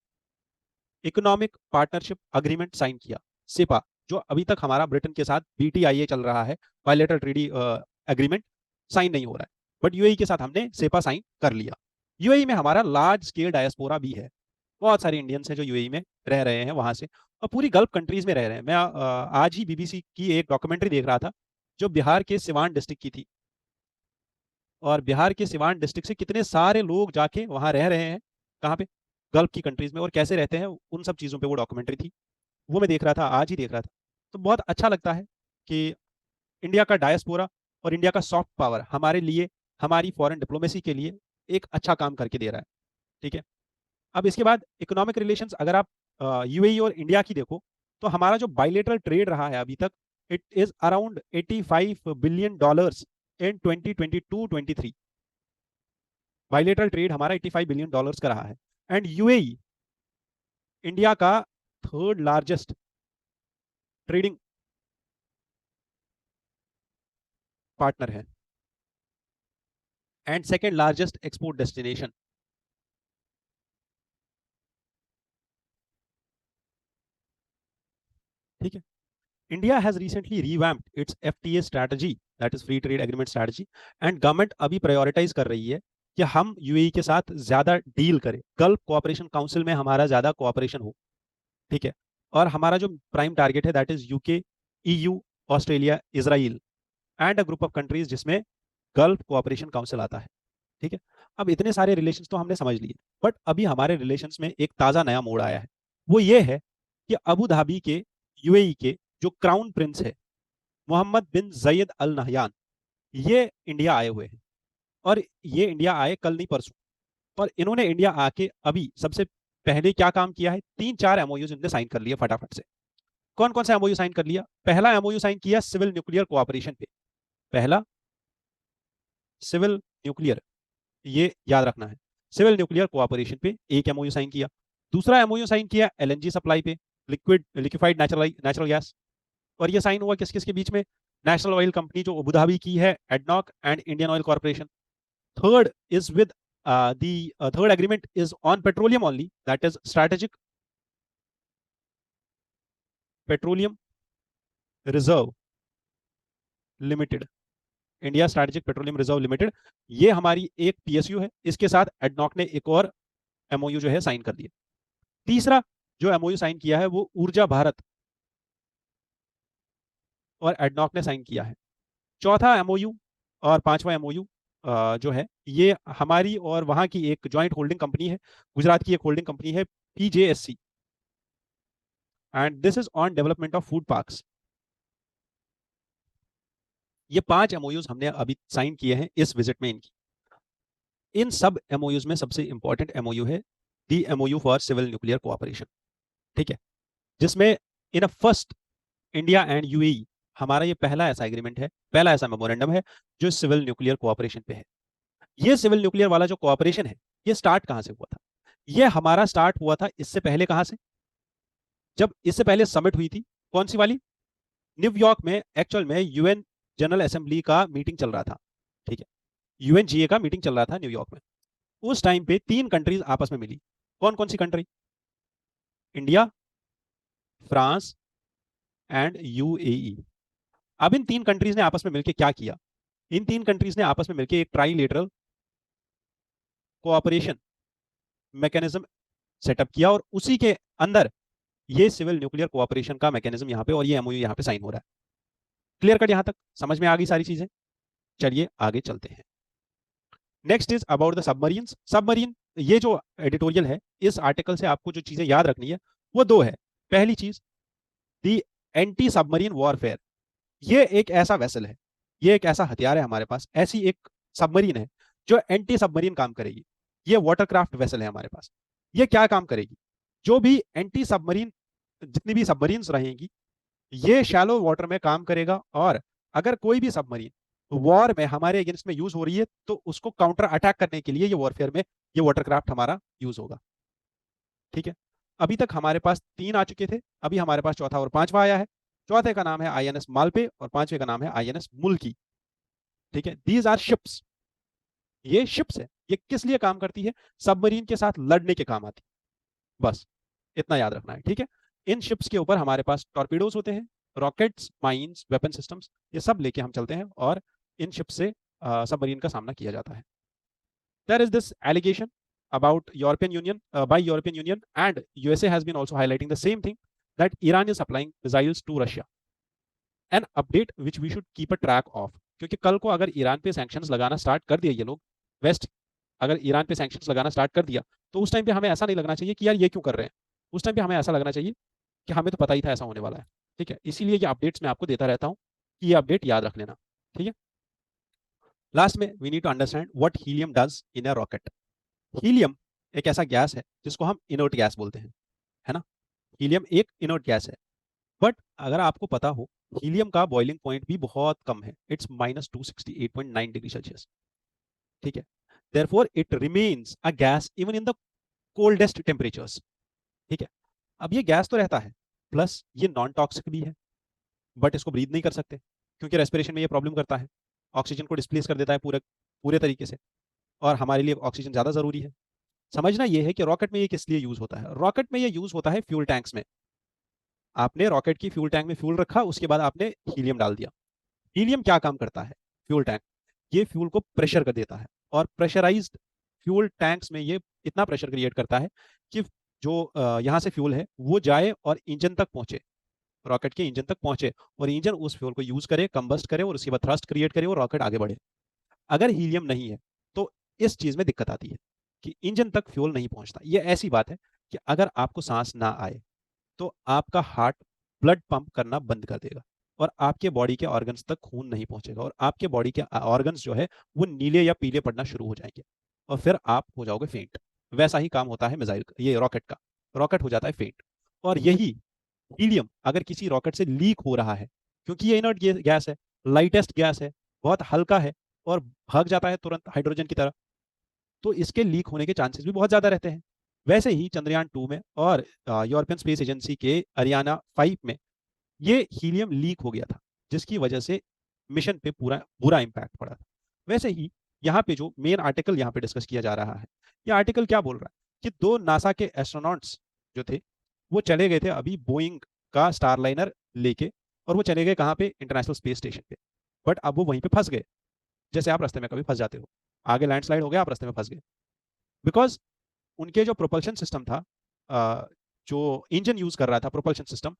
economic partnership agreement sign किया, सेपा, जो अभी तक हमारा ब्रिटेन के साथ बीटीआईए चल रहा है, बायलैटरल ट्रेडी एग्रीमेंट साइन नहीं हो रहा है, बट यूएई के साथ हमने सेपा साइन कर लिया। यूएई में हमारा लार्ज स्केल डायस्पोरा भी है, बहुत सारे इंडियंस हैं जो यूएई में रह रहे हैं वहां से, और पूरी गल्फ कंट्रीज में रह रहे हैं। मैं आज ही बीबीसी की एक डॉक्यूमेंट्री देख रहा था जो बिहार के सिवान डिस्ट्रिक्ट की थी, और बिहार के सिवान डिस्ट्रिक्ट से कितने सारे लोग जाके वहां रह रहे हैं, कहाँ पे? गल्फ की कंट्रीज में, और कैसे रहते हैं, उन सब चीज़ों पे वो डॉक्यूमेंट्री थी, वो मैं देख रहा था, आज ही देख रहा था। तो बहुत अच्छा लगता है कि इंडिया का डायस्पोरा और इंडिया का सॉफ्ट पावर हमारे लिए, हमारी फॉरेन डिप्लोमेसी के लिए एक अच्छा काम करके दे रहा है। ठीक है, अब इसके बाद इकोनॉमिक रिलेशंस अगर आप यूएई और इंडिया की देखो, तो हमारा जो बाइलेटरल ट्रेड रहा है अभी तक, it is around $85 billion in 2022-23। Bilateral trade हमारा $85 बिलियन का रहा है, एंड यूएई इंडिया का थर्ड लार्जेस्ट ट्रेडिंग पार्टनर है, and second largest export destination. ठीक है, India has recently revamped it's FTA strategy, that is free trade agreement strategy, and government अभी prioritise कर रही है कि हम यूएई के साथ ज्यादा डील करें, गल्फ कोऑपरेशन काउंसिल में हमारा ज्यादा कोऑपरेशन हो। ठीक है, और हमारा जो प्राइम टारगेट है that is UK, EU, Australia, Israel, and a group of countries जिसमें गल्फ कोऑपरेशन काउंसिल आता है। ठीक है, अब इतने सारे रिलेशंस तो हमने समझ लिए, बट अभी हमारे रिलेशंस में एक ताज़ा नया मोड़ आया है। वो ये है कि अबू धाबी के, यूएई के जो क्राउन प्रिंस है मोहम्मद बिन जयद अल नहयान, ये इंडिया आए हुए हैं। और ये इंडिया आए कल नहीं परसों, और इन्होंने इंडिया आके अभी सबसे पहले क्या काम किया है, 3-4 एमओयूज इन्होंने साइन कर लिया फटाफट से। कौन कौन सा एमओयू साइन कर लिया? पहला एमओयू साइन किया सिविल न्यूक्लियर कोऑपरेशन पे। पहला सिविल न्यूक्लियर, ये याद रखना है, सिविल न्यूक्लियर कोऑपरेशन पे एक एमओयू साइन किया। दूसरा एमओयू साइन किया एलएनजी सप्लाई पे, लिक्विफाइड नेचुरल गैस। और ये साइन हुआ किस किस के बीच में? नेशनल ऑयल कंपनी जो अबू धाबी की है, ADNOC and Indian oil corporation. Third is with the third agreement is on petroleum only, that is strategic petroleum reserve limited, India strategic petroleum reserve limited. ये हमारी एक PSU है, इसके साथ ADNOC ने एक और एमओयू जो है साइन कर दिया। तीसरा जो एमओयू साइन किया है वो ऊर्जा भारत और एडनॉक ने साइन किया है। चौथा एमओयू और पांचवा एमओयू जो है ये हमारी और वहां की एक ज्वाइंट होल्डिंग कंपनी है, गुजरात की एक होल्डिंग कंपनी है PJSC, and this is on development of food parks. ये 5 एमओयूज हमने अभी साइन किए हैं इस विजिट में इनकी। इन सब एमओयूज में सबसे इंपॉर्टेंट एमओयू है the MoU for civil nuclear cooperation. ठीक है, जिसमें in a first India and UAE, हमारा ये पहला ऐसा एग्रीमेंट है, पहला ऐसा मेमोरेंडम है जो सिविल न्यूक्लियर कोऑपरेशन पे है। ये सिविल न्यूक्लियर वाला जो कोऑपरेशन है, ये स्टार्ट कहां से हुआ था? ये हमारा स्टार्ट हुआ था इससे पहले कहां से? जब इससे पहले समिट हुई थी, कौन सी वाली? न्यूयॉर्क में, एक्चुअल में यूएन जनरल असेंबली का मीटिंग चल रहा था। ठीक है, यूएनजीए का मीटिंग चल रहा था न्यूयॉर्क में। उस टाइम पे 3 कंट्रीज आपस में मिली। कौन कौन सी country? India, France and UAE. अब इन 3 कंट्रीज ने आपस में मिलकर क्या किया? इन 3 कंट्रीज ने आपस में मिलकर एक ट्राइलेटरल कोऑपरेशन मैकेनिज्म सेटअप किया, और उसी के अंदर ये सिविल न्यूक्लियर कोऑपरेशन का मैकेनिज्म यहां पे, और ये एमओयू यहां पे साइन हो रहा है। Clear cut? यहां तक समझ में आ गई सारी चीजें? चलिए आगे चलते हैं। Next is about the submarines. Submarine, ये जो एडिटोरियल है, इस आर्टिकल से आपको जो चीजें याद रखनी है वो 2 है। पहली चीज, दी एंटी सबमरीन वॉरफेयर। ये एक ऐसा वेसल है, ये एक ऐसा हथियार है हमारे पास, ऐसी एक सबमरीन है जो एंटी सबमरीन काम करेगी। ये वाटरक्राफ्ट वेसल है हमारे पास। ये क्या काम करेगी? जो भी एंटी सबमरीन, जितनी भी सबमरीन्स रहेंगी, ये शैलो वाटर में काम करेगा, और अगर कोई भी सबमरीन वॉर में हमारे अगेंस्ट में यूज हो रही है तो उसको काउंटर अटैक करने के लिए ये वॉरफेयर में ये वाटरक्राफ्ट हमारा यूज होगा। ठीक है, अभी तक हमारे पास 3 आ चुके थे, अभी हमारे पास चौथा और पांचवा आया है। चौथे का नाम है आईएनएस मालपे और पांचवे का नाम है आईएनएस मुल्की। ठीक है, दीज आर शिप्स। ये शिप्स है, ये किस लिए काम करती है? सबमरीन के साथ लड़ने के काम आती है, बस इतना याद रखना है। ठीक है, इन शिप्स के ऊपर हमारे पास टॉर्पीडोज होते हैं, रॉकेट्स, माइंस, वेपन सिस्टम्स, ये सब लेके हम चलते हैं, और इन शिप से सबमरीन का सामना किया जाता है। There is this allegation about European Union, by European Union, and USA has been also highlighting the same thing, that Iran is supplying missiles to Russia, an update which we should keep a track of। क्योंकि कल को अगर Iran पे sanctions लगाना start कर दिया ये लोग, वेस्ट अगर ईरान पे सैंक्शंस लगाना स्टार्ट कर दिया, तो उस टाइम पे हमें ऐसा नहीं लगना चाहिए कि यार ये क्यों कर रहे हैं। उस टाइम पे हमें ऐसा लगना चाहिए कि हमें तो पता ही था ऐसा होने वाला है। ठीक है, इसीलिए ये अपडेट्स मैं आपको देता रहता हूँ कि ये अपडेट याद रख लेना। ठीक है, लास्ट में we need to understand what helium does in a rocket. Helium एक ऐसा गैस है जिसको हम इनर्ट गैस बोलते हैं, है ना? हीलियम एक इनर्ट गैस है, बट अगर आपको पता हो, हीलियम का बॉइलिंग पॉइंट भी बहुत कम है, इट्स -268.9 डिग्री सेल्सियस। ठीक है, therefore it remains a gas even in the coldest temperatures. ठीक है, अब ये गैस तो रहता है, प्लस ये नॉन टॉक्सिक भी है, बट इसको ब्रीथ नहीं कर सकते क्योंकि रेस्पिरेशन में ये प्रॉब्लम करता है, ऑक्सीजन को डिस्प्लेस कर देता है पूरे पूरे तरीके से, और हमारे लिए ऑक्सीजन ज़्यादा ज़रूरी है। समझना ये है कि रॉकेट में ये किस लिए यूज होता है। रॉकेट में ये यूज होता है फ्यूल टैंक्स में। आपने रॉकेट की फ्यूल टैंक में फ्यूल रखा, उसके बाद आपने हीलियम डाल दिया। हीलियम क्या काम करता है? फ्यूल टैंक, ये फ्यूल को प्रेशर कर देता है, और प्रेशराइज्ड फ्यूल टैंक्स में ये इतना प्रेशर क्रिएट करता है कि जो यहाँ से फ्यूल है वो जाए और इंजन तक पहुंचे, रॉकेट के इंजन तक पहुंचे, और इंजन उस फ्यूल को यूज करे, कंबस्ट करे, और उसके बाद थ्रस्ट क्रिएट करे और रॉकेट आगे बढ़े। अगर हीलियम नहीं है तो इस चीज में दिक्कत आती है कि इंजन तक फ्यूल नहीं पहुंचता। ये ऐसी बात है कि अगर आपको सांस ना आए तो आपका हार्ट ब्लड पंप करना बंद कर देगा और आपके बॉडी के ऑर्गन्स तक खून नहीं पहुंचेगा और आपके बॉडी के ऑर्गन्स जो है वो नीले या पीले पड़ना शुरू हो जाएंगे और फिर आप हो जाओगे फेंट। वैसा ही काम होता है मिसाइल का, ये रॉकेट का। रॉकेट हो जाता है फेंट। और यही हीलियम अगर किसी रॉकेट से लीक हो रहा है, क्योंकि ये इनर्ट गैस है, लाइटेस्ट गैस है, बहुत हल्का है और भाग जाता है तुरंत हाइड्रोजन की तरह, तो इसके लीक होने के चांसेस भी बहुत ज्यादा रहते हैं। वैसे ही चंद्रयान 2 में और यूरोपियन स्पेस एजेंसी के अरियाना 5 में ये हीलियम लीक हो गया था, जिसकी वजह से मिशन पे पूरा बुरा इंपैक्ट पड़ा था। वैसे ही यहाँ पे जो मेन आर्टिकल यहाँ पे डिस्कस किया जा रहा है, ये आर्टिकल क्या बोल रहा है कि दो नासा के एस्ट्रोनॉट्स जो थे वो चले गए थे अभी बोइंग का स्टारलाइनर लेके, और वो चले गए कहाँ पे, इंटरनेशनल स्पेस स्टेशन पे। बट अब वो वहीं पे फंस गए, जैसे आप रास्ते में कभी फंस जाते हो, आगे लैंडस्लाइड हो गया, आप रास्ते में फंस गए। बिकॉज उनके जो प्रोपल्शन सिस्टम था, जो इंजन यूज कर रहा था प्रोपल्शन सिस्टम,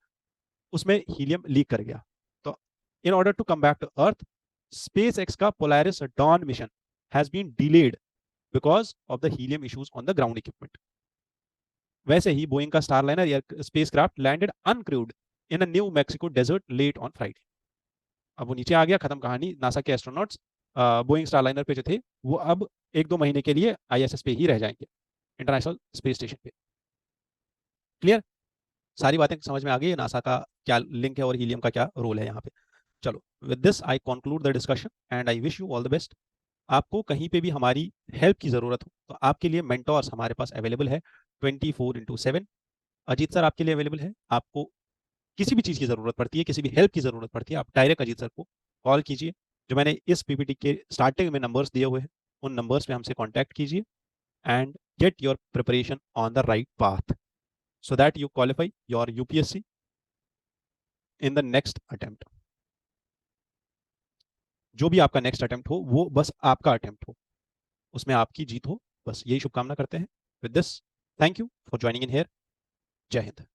उसमें हीलियम लीक कर गया। तो in order to come back to Earth, SpaceX का Polaris Dawn mission has been delayed because of the helium issues on the ground equipment. वैसे ही बोइंग का स्टारलाइनर या spacecraft landed uncrewed in a New Mexico desert late on Friday. अब वो नीचे आ गया, खत्म कहानी। नासा के एस्ट्रोनॉट्स बोइंग स्टारलाइनर पे जो थे वो अब 1-2 महीने के लिए आईएसएस पे ही रह जाएंगे, इंटरनेशनल स्पेस स्टेशन पे। क्लियर? सारी बातें समझ में आ गई, नासा का क्या लिंक है और हीलियम का क्या रोल है यहाँ पे। चलो, with this I conclude the discussion and I wish you all the best. आपको कहीं पे भी हमारी हेल्प की ज़रूरत हो तो आपके लिए मेंटोर्स हमारे पास अवेलेबल है 24/7। अजीत सर आपके लिए अवेलेबल है। आपको किसी भी चीज़ की ज़रूरत पड़ती है, किसी भी हेल्प की ज़रूरत पड़ती है, आप डायरेक्ट अजीत सर को कॉल कीजिए। जो मैंने इस पीपीटी के स्टार्टिंग में नंबर्स दिए हुए हैं, उन नंबर्स पे हमसे कॉन्टैक्ट कीजिए and get your preparation on the right path so that you qualify your UPSC in the next attempt। जो भी आपका नेक्स्ट अटेम्प्ट हो वो बस आपका अटेम्प्ट हो, उसमें आपकी जीत हो, बस यही शुभकामना करते हैं। With this, thank you for joining in here. जय हिंद।